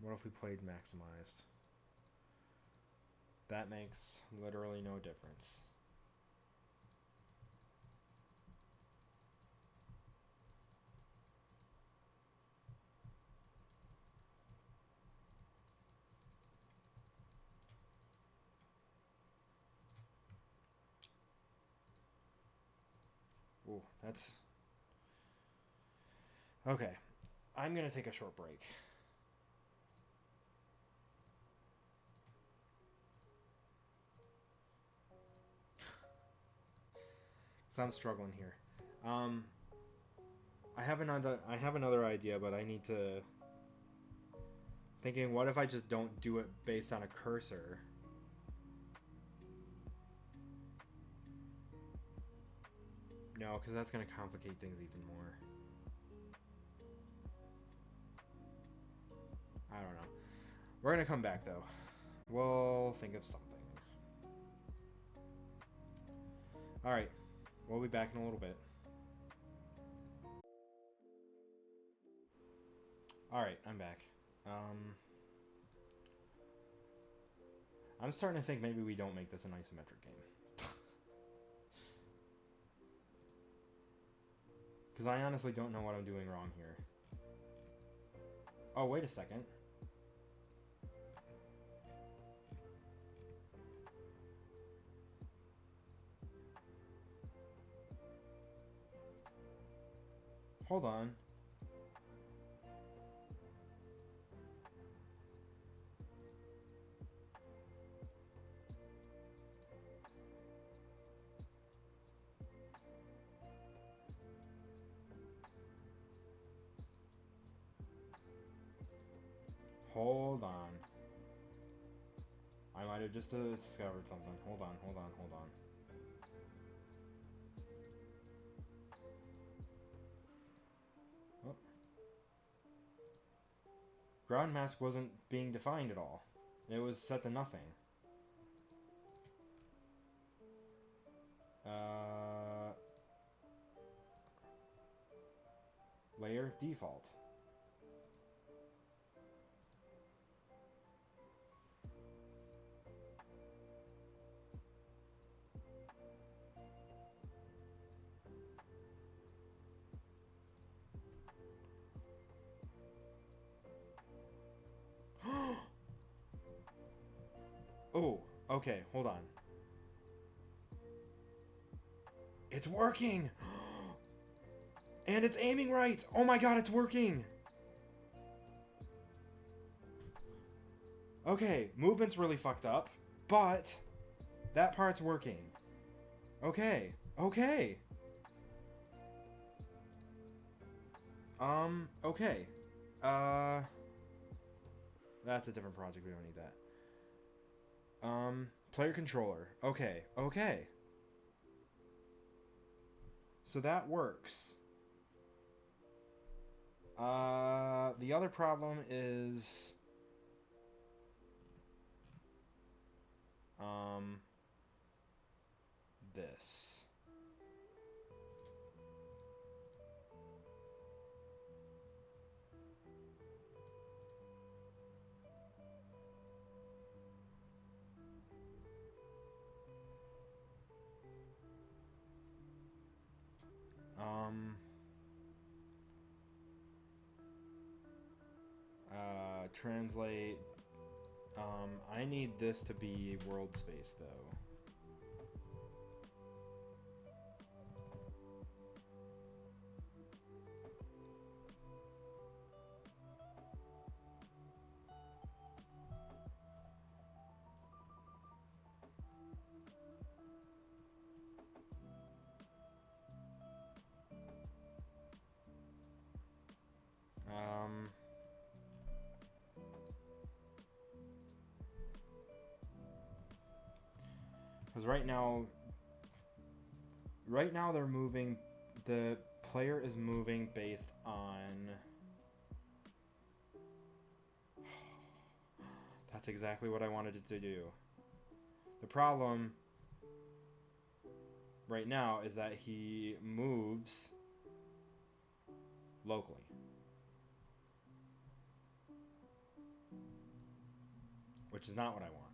What if we played maximized? That makes literally no difference. Ooh, that's... Okay. I'm gonna take a short break. So I'm struggling here. I have another idea, but I need to... Thinking, what if I just don't do it based on a cursor? No, because that's going to complicate things even more. I don't know. We're going to come back, though. We'll think of something. Alright. We'll be back in a little bit. Alright, I'm back. I'm starting to think maybe we don't make this an isometric game. Because I honestly don't know what I'm doing wrong here. Oh, wait a second. Hold on. Hold on. I might have just discovered something. Hold on, hold on, hold on. Oh. Ground mask wasn't being defined at all. It was set to nothing. Layer default. Oh, okay, hold on. It's working! And it's aiming right! Oh my god, it's working! Okay, movement's really fucked up, but that part's working. Okay, okay. Okay. That's a different project, we don't need that. Player controller. Okay, okay. So that works. The other problem is... this. Translate. I need this to be world space, though. Because right now they're moving, the player is moving based on... That's exactly what I wanted it to do. The problem right now is that he moves locally. Which is not what I want.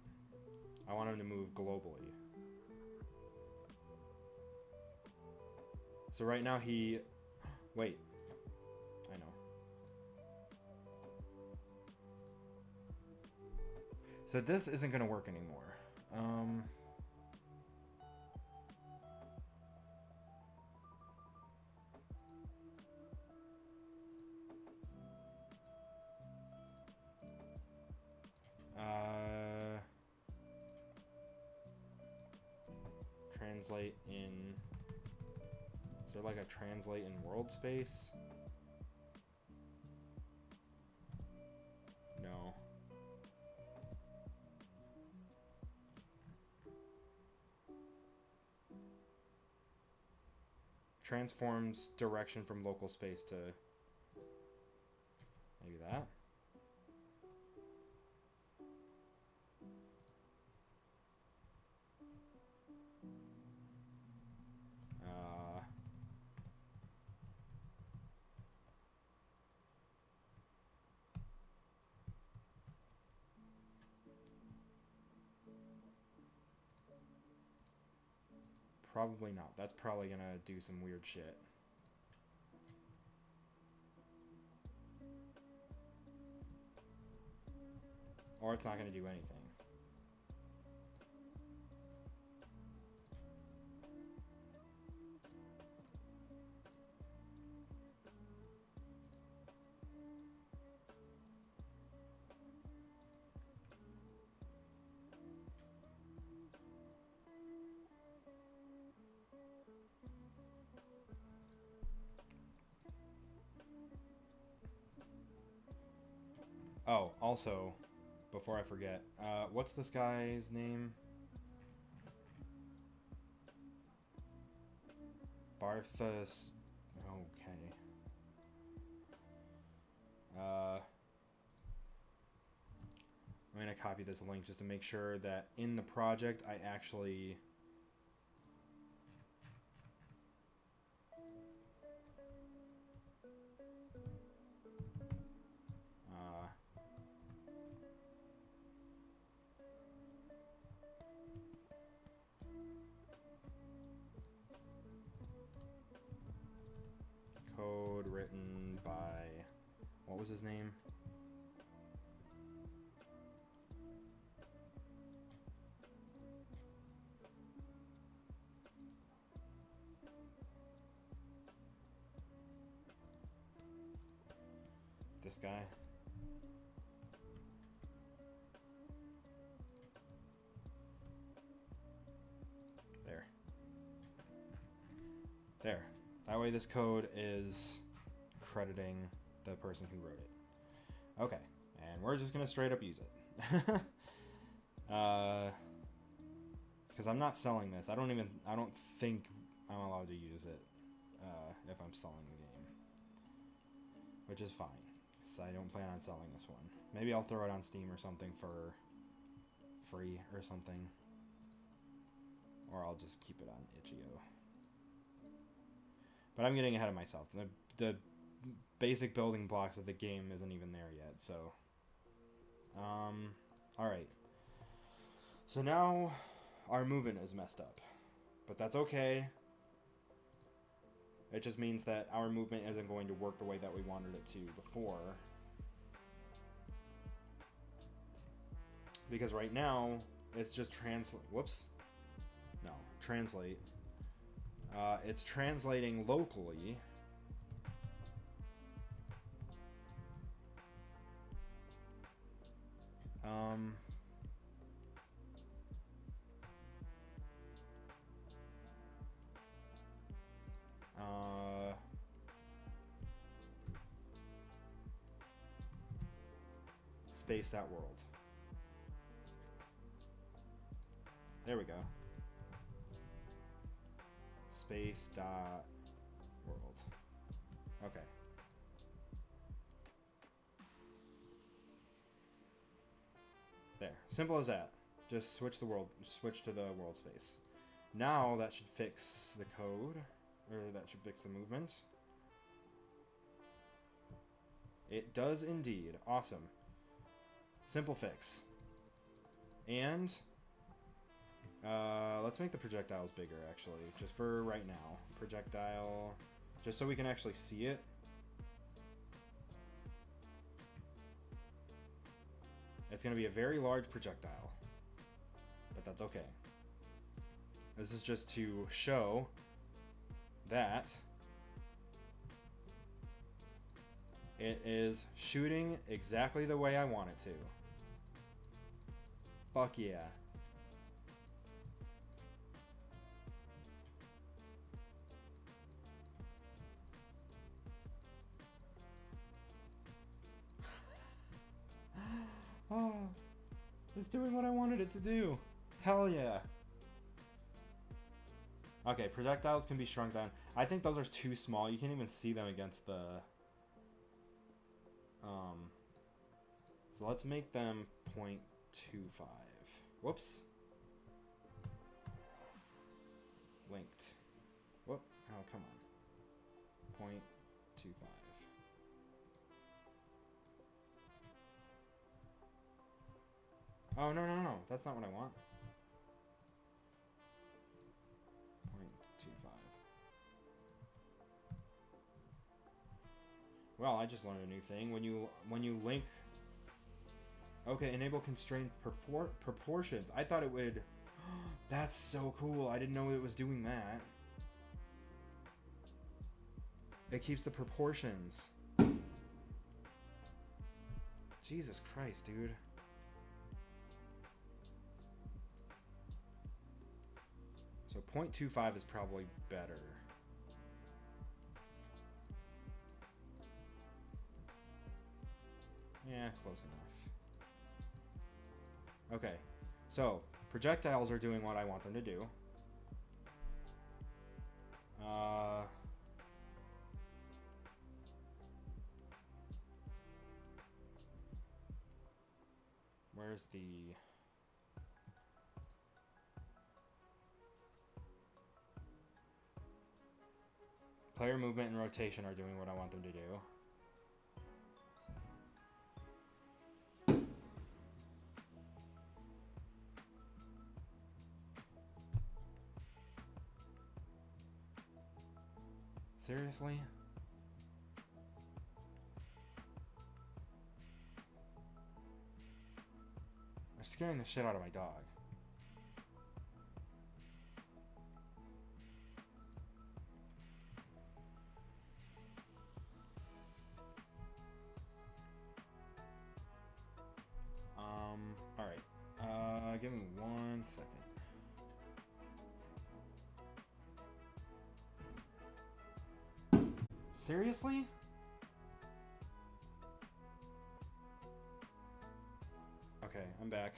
I want him to move globally. So right now he... Wait. I know. So this isn't going to work anymore. Translate in... Is there like a translate in world space? No. Transforms direction from local space to... Maybe that? Probably not. That's probably gonna do some weird shit. Or it's not going to do anything. Oh, also, before I forget, what's this guy's name? Barthas. Okay. I'm going to copy this link just to make sure that in the project I actually... code written by... What was his name? This guy. There. That way this code is crediting the person who wrote it. Okay. And we're just going to straight up use it. Because I'm not selling this. I don't think I'm allowed to use it if I'm selling the game. Which is fine. Because I don't plan on selling this one. Maybe I'll throw it on Steam or something for free or something. Or I'll just keep it on itch.io. But I'm getting ahead of myself. The basic building blocks of the game isn't even there yet, so... Alright. So now our movement is messed up. But that's okay. It just means that our movement isn't going to work the way that we wanted it to before. Because right now, it's just translate... Whoops. No. Translate. It's translating locally. Spaced out world. There we go. Space dot world. Okay. There. Simple as that. Just switch to the world space. Now that should fix the code, or that should fix the movement. It does indeed. Awesome. Simple fix. And let's make the projectiles bigger, actually, just for right now. Projectile, just so we can actually see it. It's going to be a very large projectile, but that's okay. This is just to show that it is shooting exactly the way I want it to. Fuck yeah. Oh, it's doing what I wanted it to do. Hell yeah. Okay, projectiles can be shrunk down. I think those are too small. You can't even see them against the... So let's make them 0.25. Whoops. Linked. Whoop. Oh, come on. 0.25. Oh, no. That's not what I want. 0.25. Well, I just learned a new thing. When you link Okay, enable constrained proportions. I thought it would... That's so cool. I didn't know it was doing that. It keeps the proportions. Jesus Christ, dude. So 0.25 is probably better. Yeah, close enough. Okay, so projectiles are doing what I want them to do. Where's the... Player movement and rotation are doing what I want them to do. Seriously? They're scaring the shit out of my dog. Alright. Give me 1 second. Seriously? Okay, I'm back.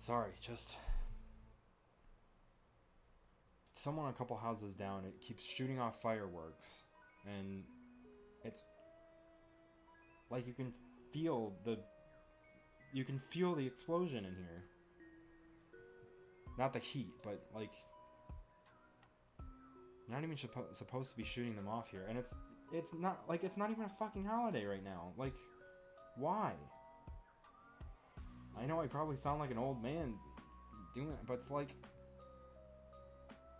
Sorry, just... Someone a couple houses down, it keeps shooting off fireworks. And it's... Like, you can feel the explosion in here. Not the heat, but, like... Not even supposed to be shooting them off here, and it's not even a fucking holiday right now. Like, why? I know I probably sound like an old man doing it, but it's like,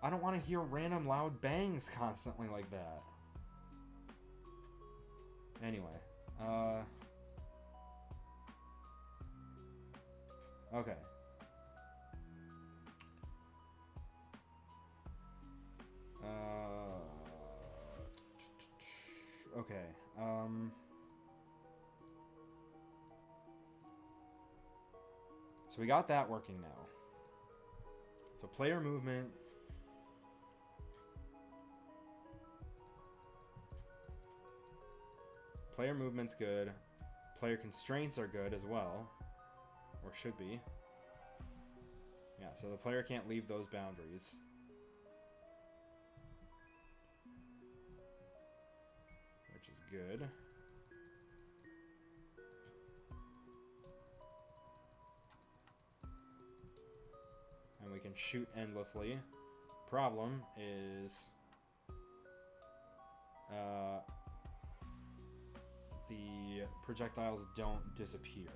I don't want to hear random loud bangs constantly like that. Anyway, okay. Okay, so we got that working now. So player movement. Player movement's good. Player constraints are good as well. Or should be. Yeah, so the player can't leave those boundaries. Which is good. And we can shoot endlessly. Problem is... the projectiles don't disappear.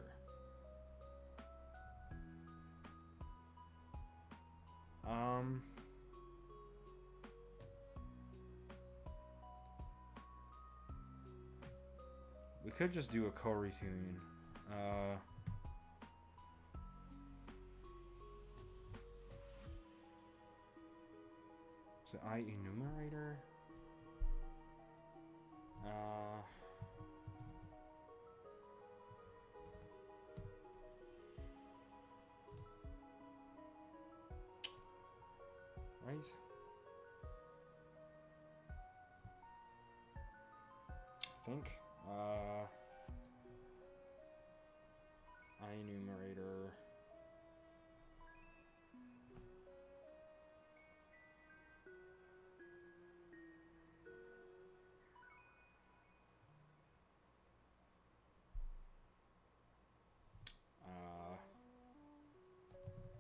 We could just do a co-retune. So I enumerator. Right. I think. I enumerator.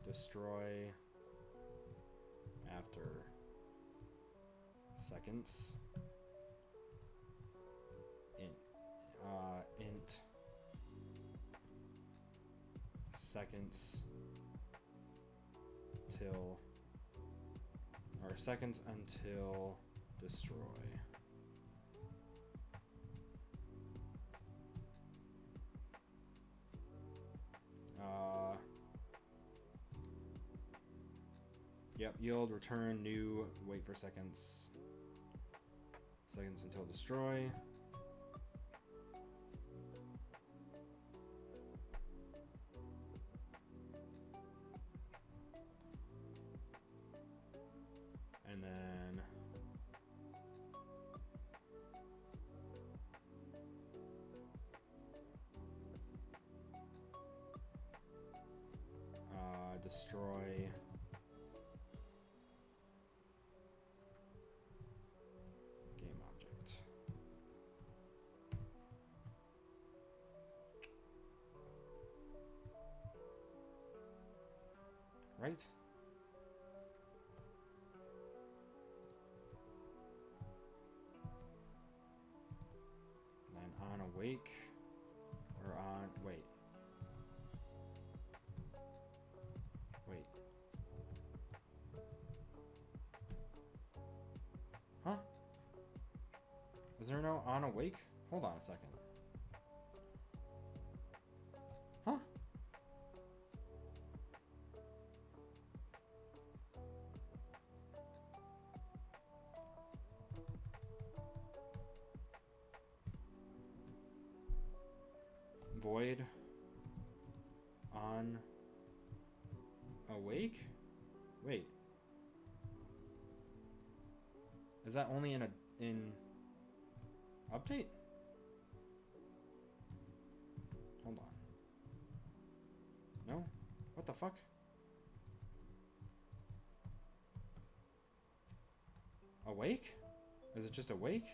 Destroy after seconds. Int seconds till, or seconds until destroy. yield, return, new, wait for seconds. Seconds until destroy. And then destroy game object. Right? Then on awake or on wait. Wait. Huh? Is there no on awake? Hold on a second. Huh? Void on awake? Wait. Is that only in update? Hold on. No? What the fuck? Awake? Is it just awake?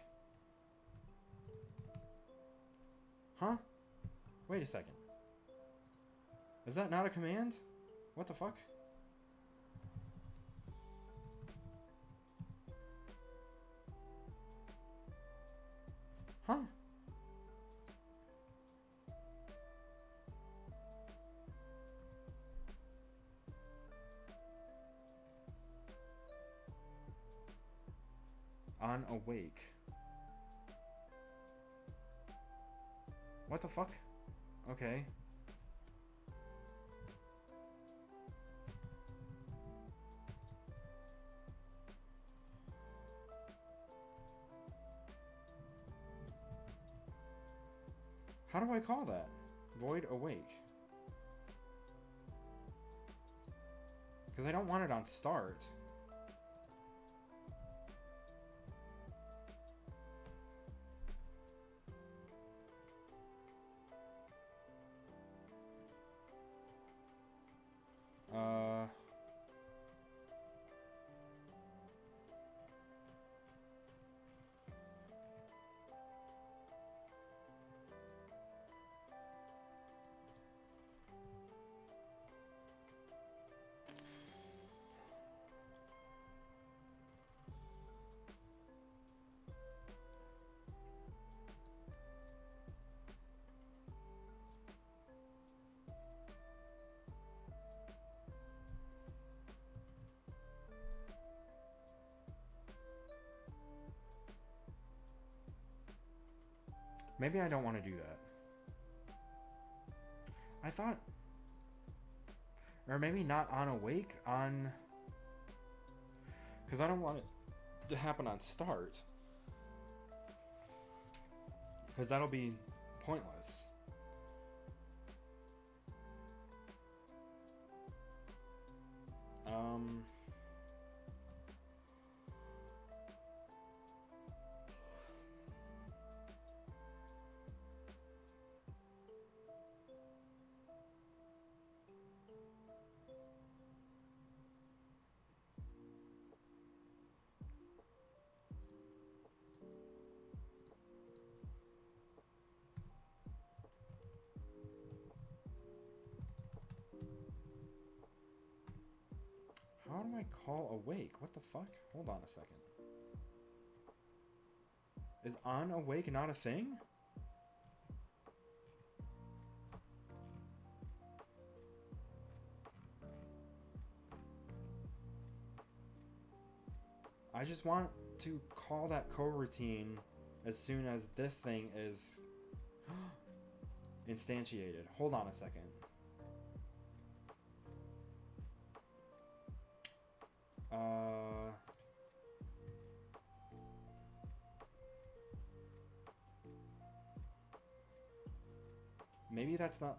Huh? Wait a second. Is that not a command? What the fuck? Huh? On awake. What the fuck? Okay. How do I call that? Void awake. Because I don't want it on start. Maybe I don't want to do that. I thought... Or maybe not on awake, on... Because I don't want it to happen on start. Because that'll be pointless. How do I call awake? What the fuck? Hold on a second. Is on awake not a thing? I just want to call that coroutine as soon as this thing is instantiated. Hold on a second. Maybe that's not...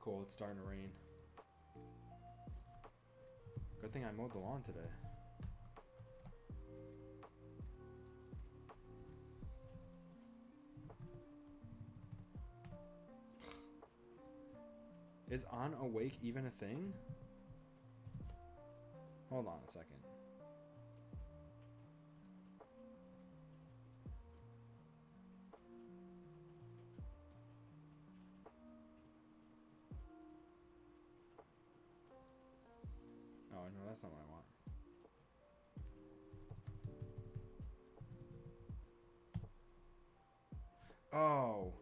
Cool, it's starting to rain. Good thing I mowed the lawn today. Is on awake even a thing? Hold on a second. Oh, no, that's not what I want. Oh.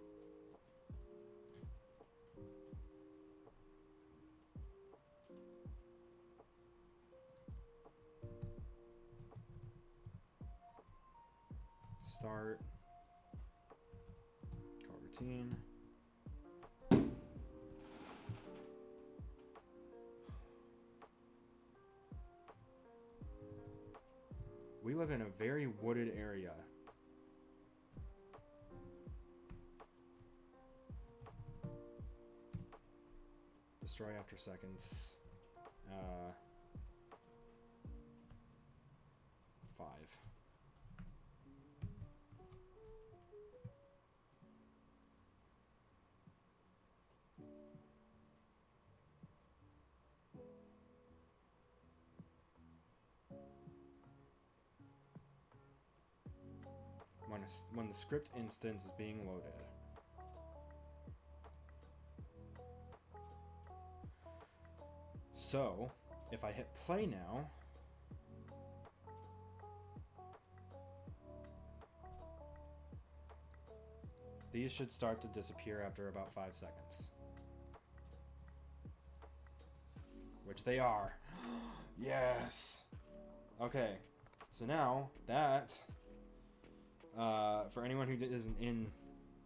Start. Call routine. We live in a very wooded area. Destroy after seconds. 5. When the script instance is being loaded. So, if I hit play now, these should start to disappear after about 5 seconds. Which they are. Yes! Okay, so now that... for anyone who isn't in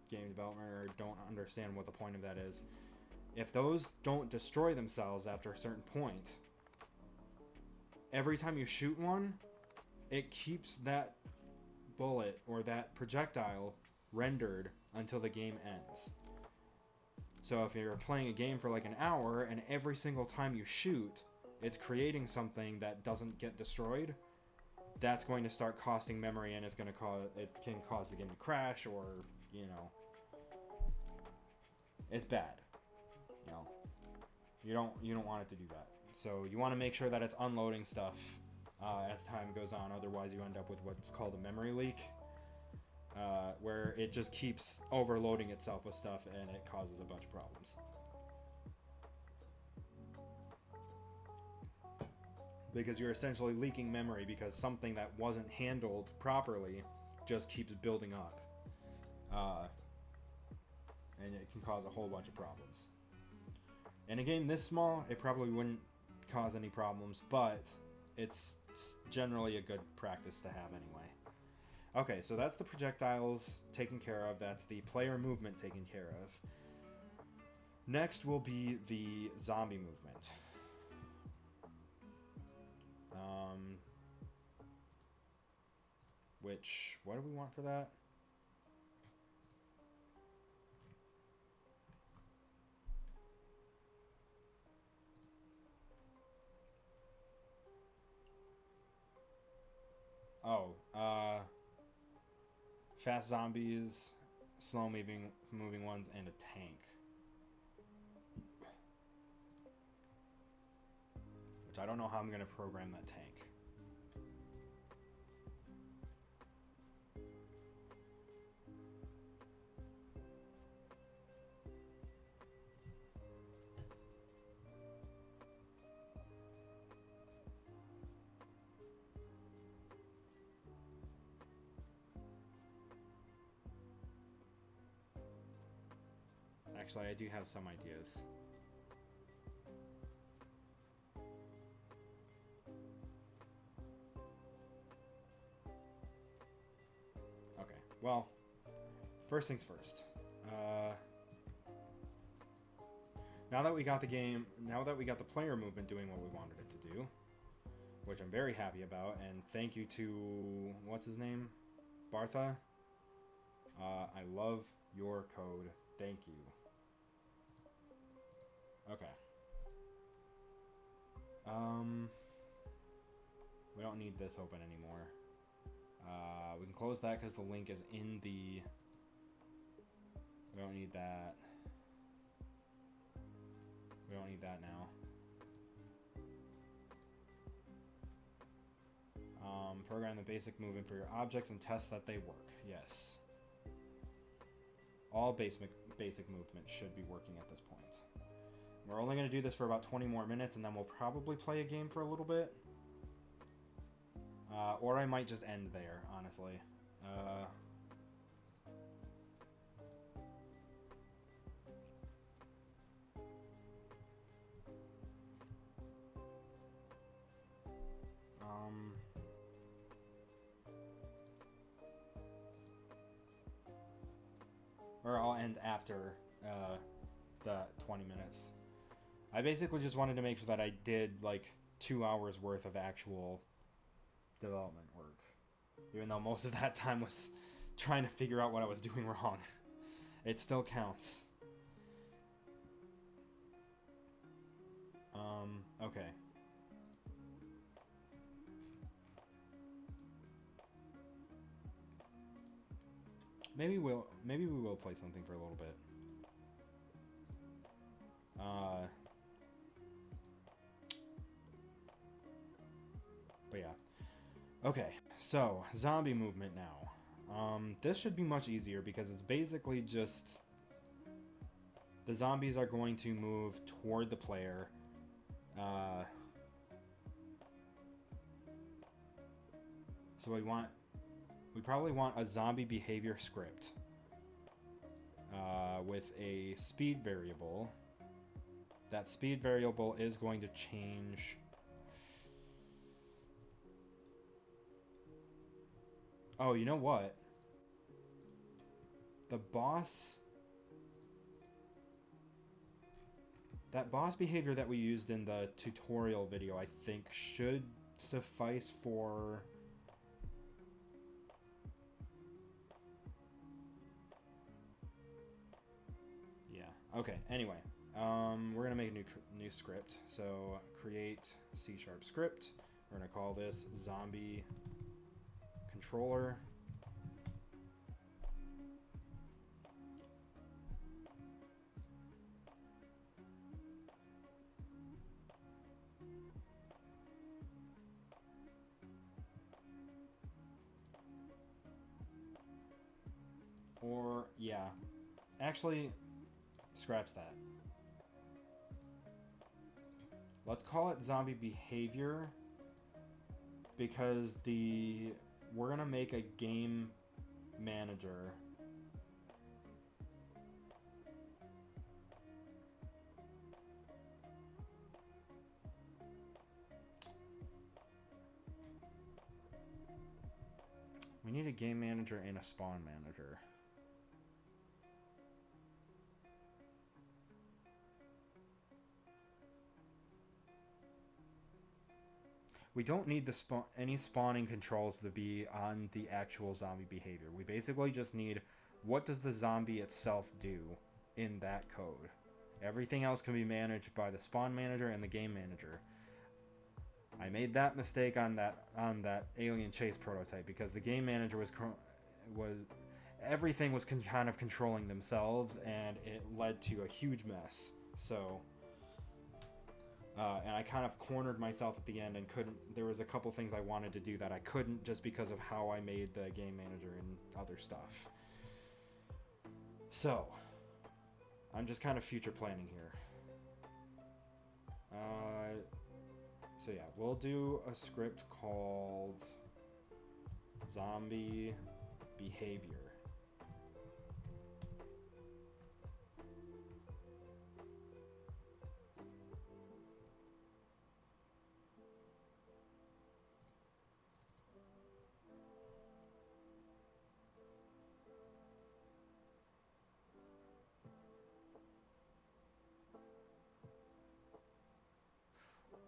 game development or don't understand what the point of that is, if those don't destroy themselves after a certain point, every time you shoot one, it keeps that bullet or that projectile rendered until the game ends. So if you're playing a game for like an hour and every single time you shoot, it's creating something that doesn't get destroyed, that's going to start costing memory, and it can cause the game to crash, or, you know, it's bad. You know, you don't want it to do that. So you want to make sure that it's unloading stuff as time goes on. Otherwise, you end up with what's called a memory leak, where it just keeps overloading itself with stuff, and it causes a bunch of problems. Because you're essentially leaking memory because something that wasn't handled properly just keeps building up. And it can cause a whole bunch of problems. In a game this small, it probably wouldn't cause any problems, but it's generally a good practice to have anyway. Okay, so that's the projectiles taken care of. That's the player movement taken care of. Next will be the zombie movement. What do we want for that? Oh, fast zombies, slow moving ones, and a tank. Which I don't know how I'm going to program that tank. Actually, I do have some ideas. Okay, well, first things first. Now that we got the game, now that we got the player movement doing what we wanted it to do, which I'm very happy about, and thank you to, what's his name? Bartha. I love your code. Thank you. Okay. We don't need this open anymore. We can close that because the link is in the... We don't need that. We don't need that now. Program the basic movement for your objects and test that they work. Yes. All basic movement should be working at this point. We're only going to do this for about 20 more minutes, and then we'll probably play a game for a little bit. Or I might just end there, honestly. Or I'll end after the 20 minutes. I basically just wanted to make sure that I did like 2 hours worth of actual development work, even though most of that time was trying to figure out what I was doing wrong. It still counts. Okay. Maybe we will play something for a little bit. But yeah. Okay, so zombie movement now. This should be much easier because it's basically just the zombies are going to move toward the player. So we probably want a zombie behavior script with a speed variable. That speed variable is going to change. Oh, you know what? The boss... That boss behavior that we used in the tutorial video, I think, should suffice for... Yeah, okay, anyway. We're going to make a new script. So, create C# script. We're going to call this zombie controller. Or, yeah. Actually, scratch that. Let's call it zombie behavior because we're gonna make a game manager. We need a game manager and a spawn manager. We don't need any spawning controls to be on the actual zombie behavior. We basically just need what does the zombie itself do in that code. Everything else can be managed by the spawn manager and the game manager. I made that mistake on that alien chase prototype because the game manager was everything was kind of controlling themselves, and it led to a huge mess. So. And I kind of cornered myself at the end and couldn't. There was a couple things I wanted to do that I couldn't just because of how I made the game manager and other stuff. So, I'm just kind of future planning here. So yeah, we'll do a script called Zombie Behavior.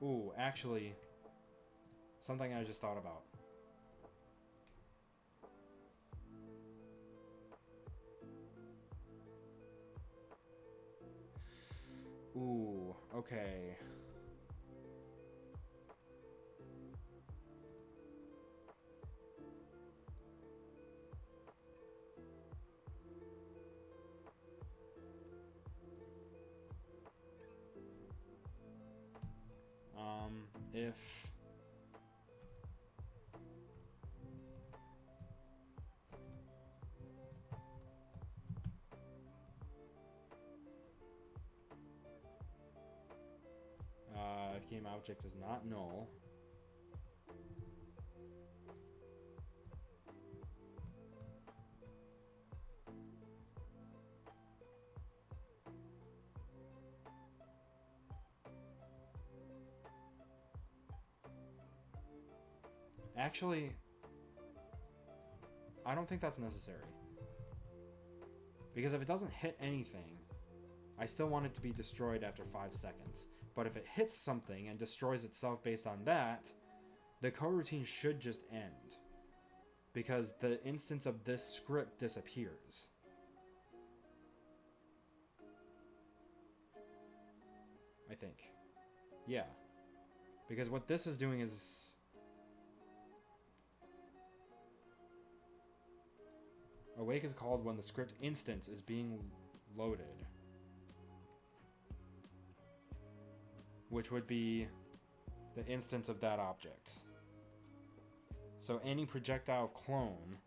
Ooh, actually, something I just thought about. Ooh, okay. If game object is not null, actually, I don't think that's necessary. Because if it doesn't hit anything, I still want it to be destroyed after 5 seconds. But if it hits something and destroys itself based on that, the coroutine should just end. Because the instance of this script disappears. I think. Yeah. Because what this is doing is... Awake is called when the script instance is being loaded. Which would be the instance of that object. So any projectile clone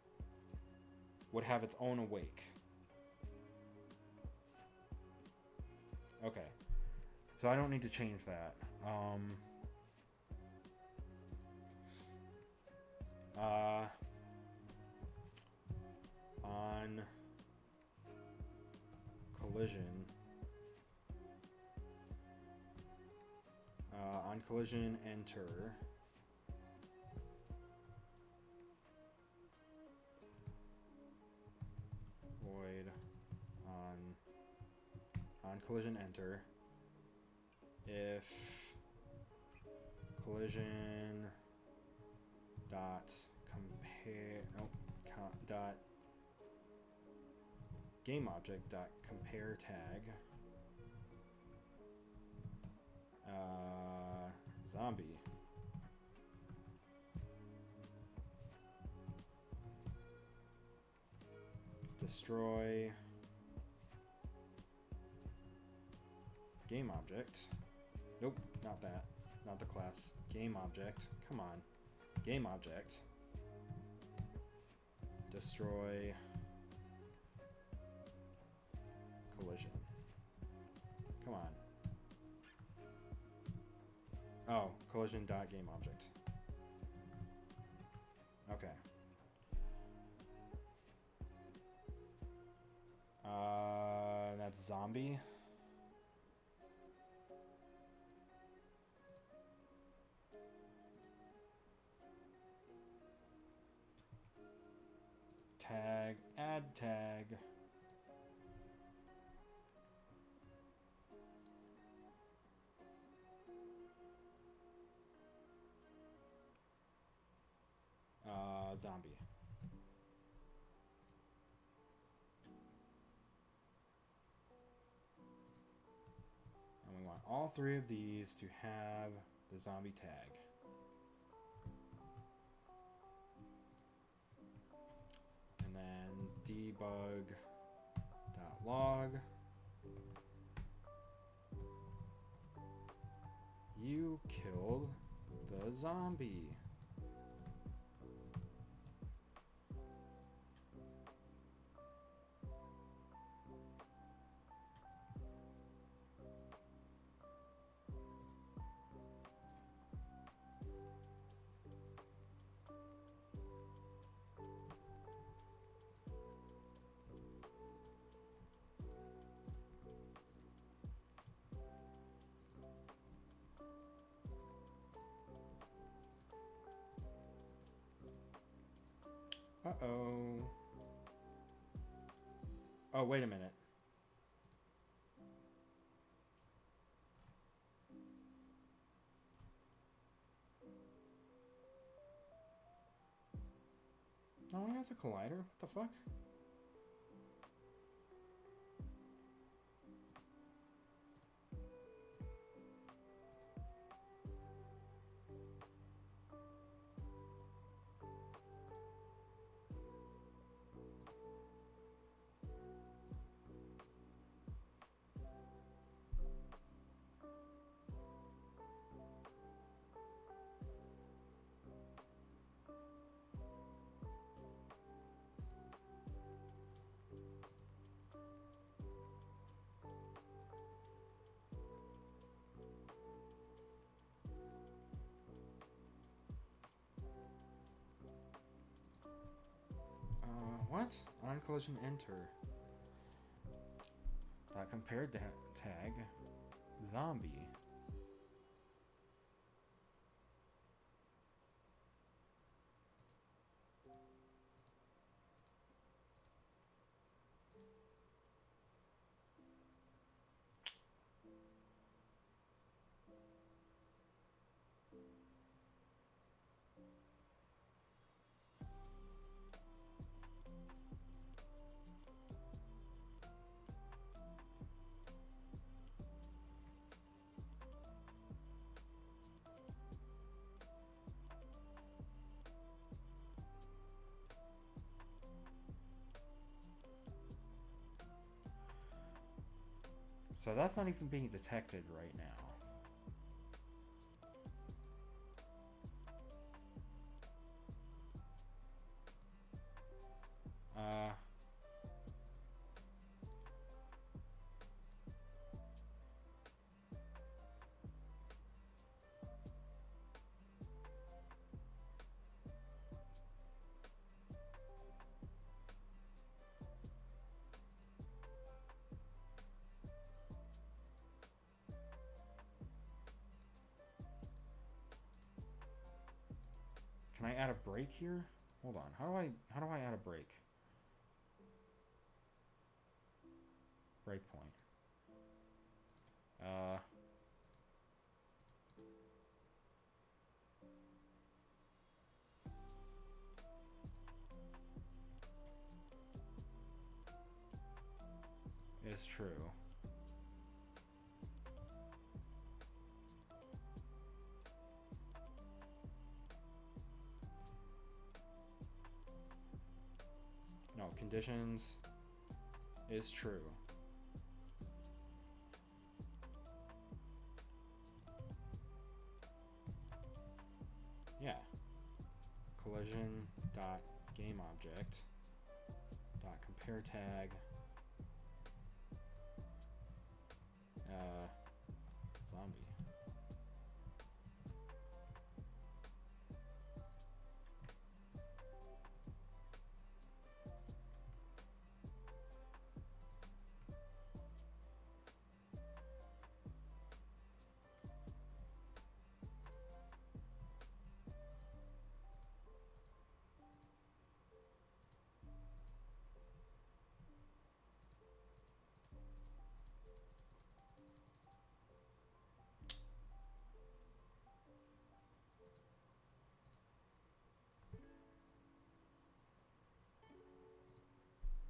would have its own awake. Okay. So I don't need to change that. On collision. On collision, enter. Void on collision, enter. If collision dot compare dot game object dot compare tag zombie destroy game object. Nope, not that. Not the class. Game object. Come on. Game object. Destroy collision. Come on. Oh, collision dot game object. Okay. That's zombie. Tag, add tag. Zombie. And we want all three of these to have the zombie tag. And then debug.log. You killed the zombie. Uh-oh. Oh, wait a minute. Oh, he has a collider? What the fuck? What? On collision enter. Compared to tag. Zombie. So that's not even being detected right now. Can I add a break here? Hold on. How do I add a break? Breakpoint. Is true. No, conditions is true. Yeah. Collision dot game object dot compare tag zombie.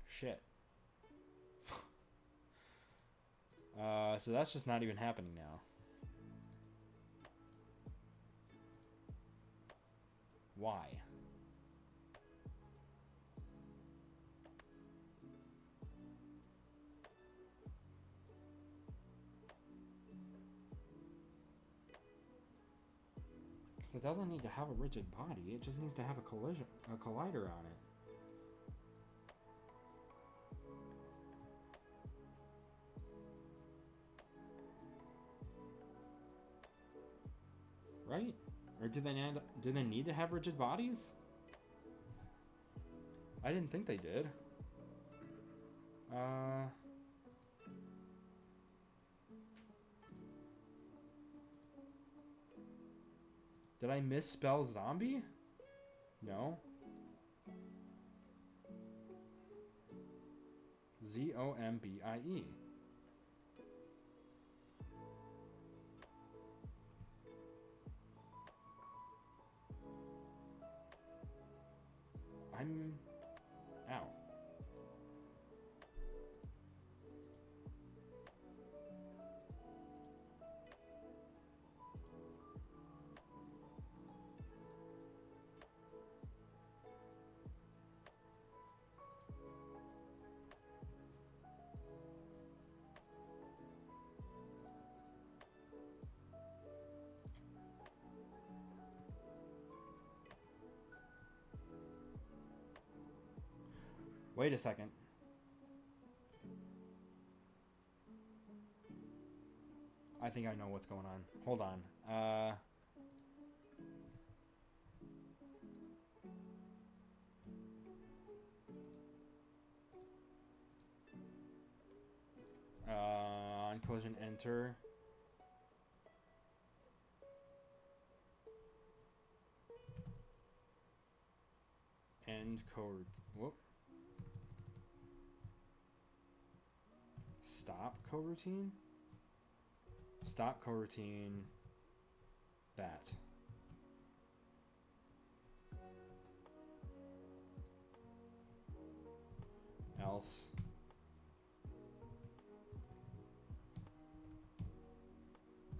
Shit. So that's just not even happening now. Why? Because it doesn't need to have a rigid body, it just needs to have a collider on it. Right? Or do they need to have rigid bodies? I didn't think they did. Did I misspell zombie? No. Zombie. I'm Wait a second. I think I know what's going on. Hold on. On collision, enter. End code. Whoop. Stop coroutine. Stop coroutine. That. Else.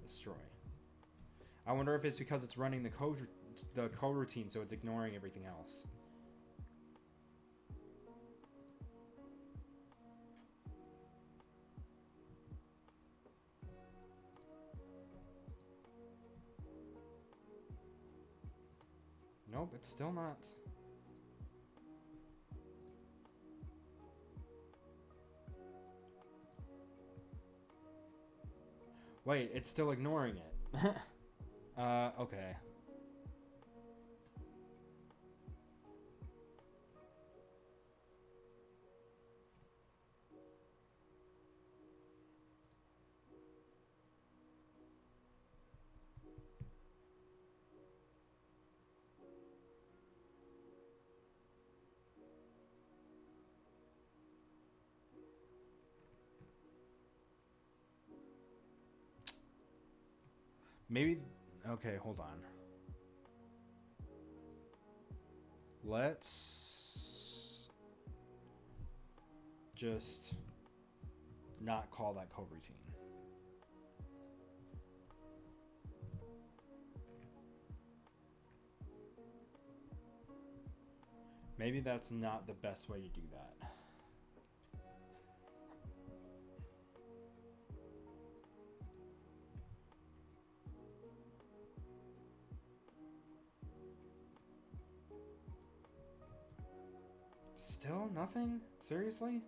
Destroy. I wonder if it's because it's running the coroutine, so it's ignoring everything else. Nope, it's still not. Wait, it's still ignoring it. Okay. Maybe. Okay, hold on. Let's just not call that coroutine. Maybe that's not the best way to do that. Still nothing? Seriously?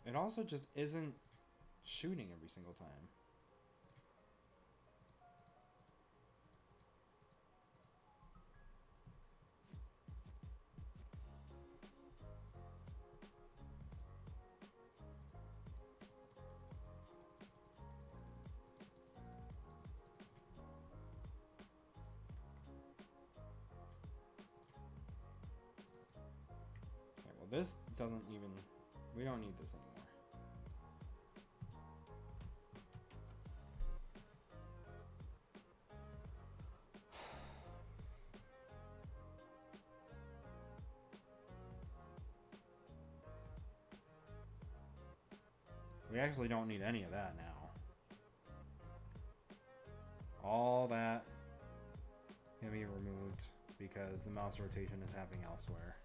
It also just isn't shooting every single time. Okay, well this doesn't even... We don't need this anymore. We actually don't need any of that now. All that can be removed because the mouse rotation is happening elsewhere.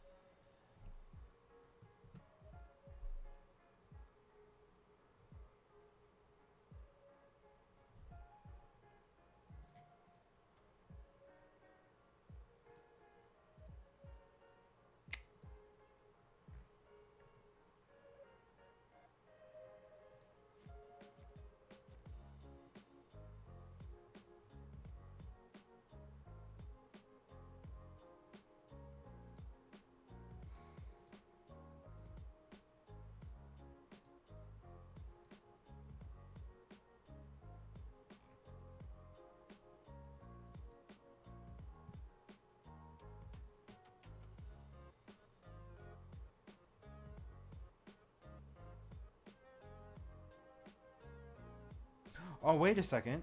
Oh, wait a second.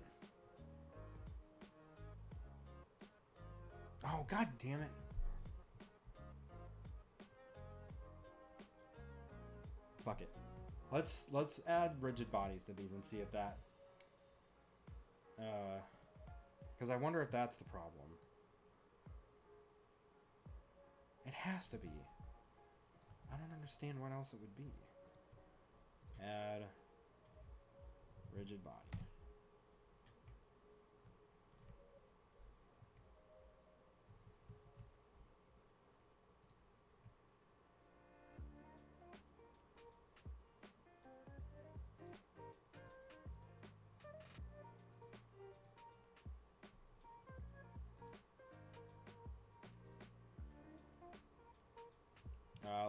Oh, god damn it. Fuck it. Let's add rigid bodies to these and see if that... because I wonder if that's the problem. It has to be. I don't understand what else it would be. Add Rigid body.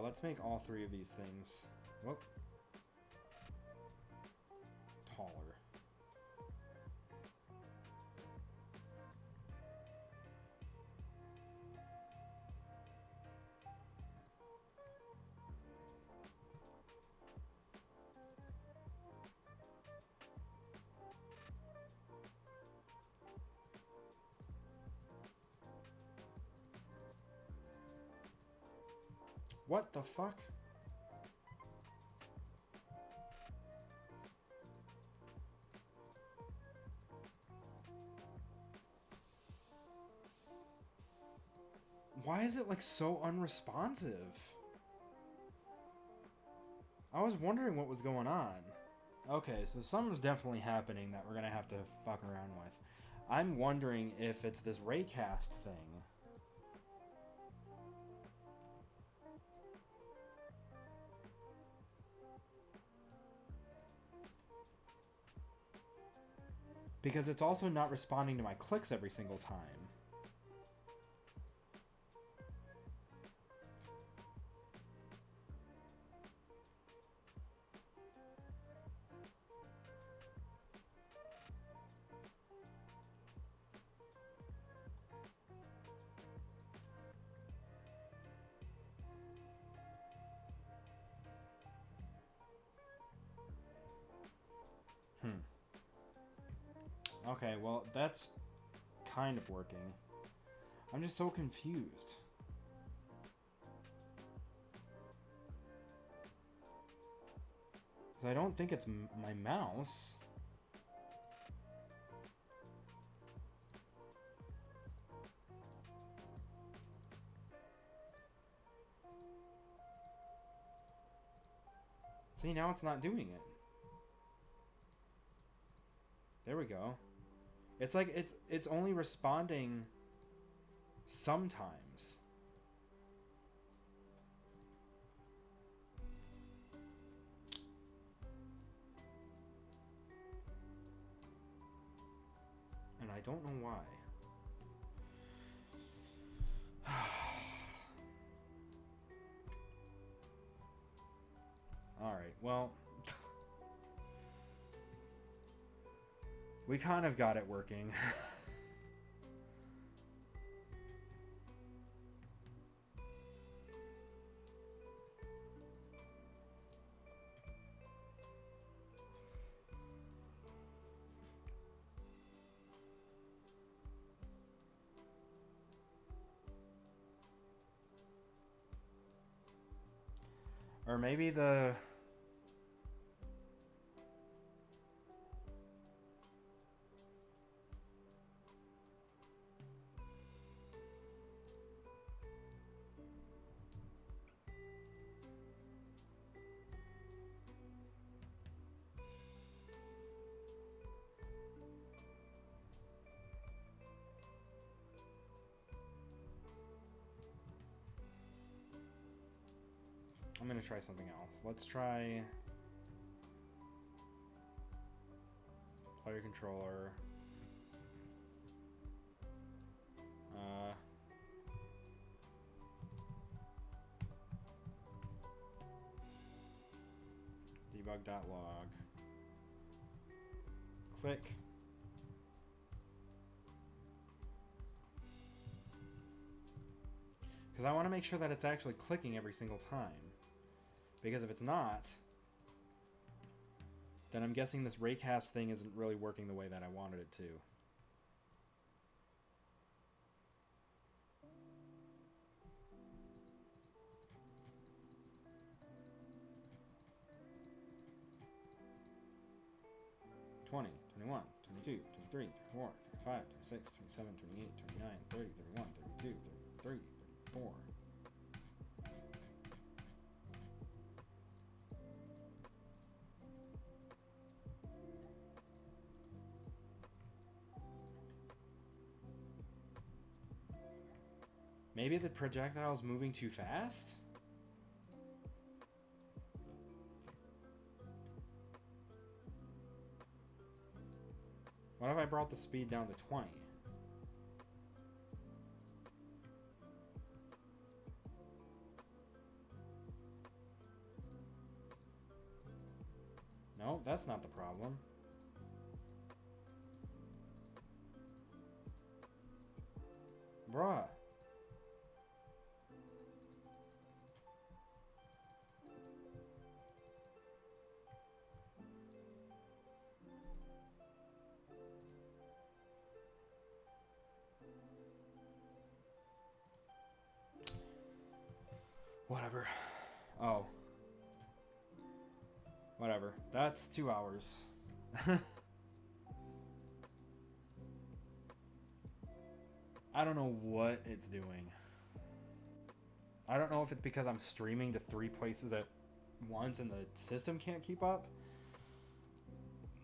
Let's make all three of these things, whoop, taller. What the fuck? Why is it like so unresponsive? I was wondering what was going on. Okay, so something's definitely happening that we're gonna have to fuck around with. I'm wondering if it's this raycast thing. Because it's also not responding to my clicks every single time. Okay, well, that's kind of working. I'm just so confused. Because I don't think it's my mouse. See, now it's not doing it. There we go. It's like it's only responding sometimes. And I don't know why. All right. Well, we kind of got it working. Or maybe the... I'm gonna try something else. Let's try player controller. Debug.log. Click. Because I want to make sure that it's actually clicking every single time. Because if it's not, then I'm guessing this raycast thing isn't really working the way that I wanted it to. $20, $21, $22, $23, $24, $25, $26, $27, $28, $29, $30, $31, $32, $33, $34. Maybe the projectile's moving too fast? What if I brought the speed down to 20? No, that's not the problem. Bruh. Whatever. Oh. Whatever. That's 2 hours. I don't know what it's doing. I don't know if it's because I'm streaming to 3 places at once and the system can't keep up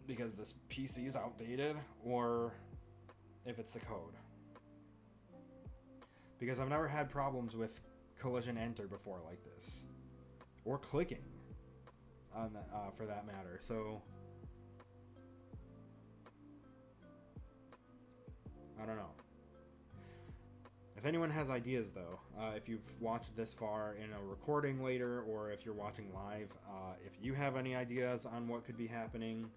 because this PC is outdated, or if it's the code. Because I've never had problems with collision enter before like this, or clicking on that, for that matter. So I don't know. If anyone has ideas though, if you've watched this far in a recording later, or if you're watching live, if you have any ideas on what could be happening,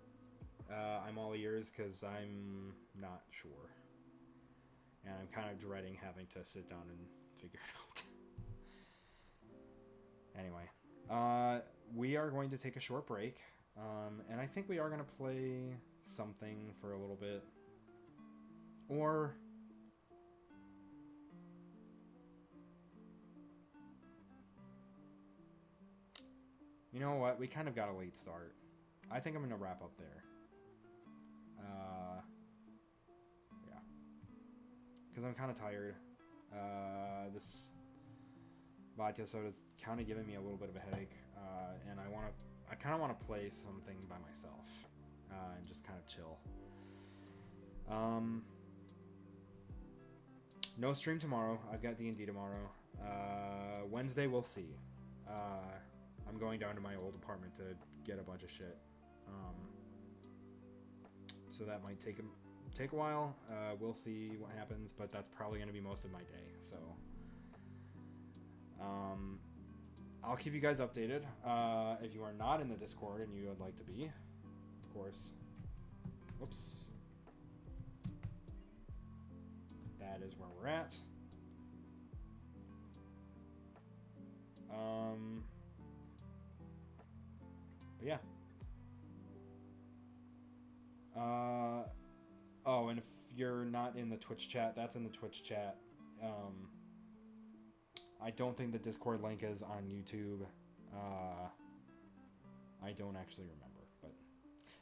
I'm all ears, because I'm not sure. And I'm kind of dreading having to sit down and figure it out. Anyway, we are going to take a short break, and I think we are going to play something for a little bit. Or you know what? We kind of got a late start. I think I'm going to wrap up there. Yeah. Because I'm kind of tired. This vodka soda is kind of giving me a little bit of a headache. And I kind of want to play something by myself. And just kind of chill. No stream tomorrow. I've got D&D tomorrow. Wednesday, we'll see. I'm going down to my old apartment to get a bunch of shit. So that might take a while. We'll see what happens, but that's probably going to be most of my day. So I'll keep you guys updated. If you are not in the Discord and you would like to be, of course. Whoops. That is where we're at. But yeah. Oh, and if you're not in the Twitch chat, that's in the Twitch chat. I don't think the Discord link is on YouTube. I don't actually remember, but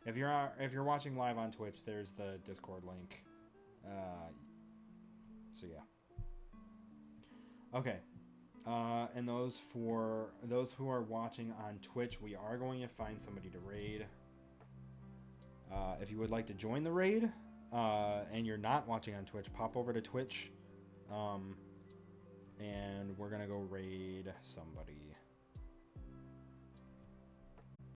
if you're watching live on Twitch, there's the Discord link. So yeah. Okay. And those who are watching on Twitch, we are going to find somebody to raid. If you would like to join the raid, and you're not watching on Twitch, pop over to Twitch, and we're gonna go raid somebody.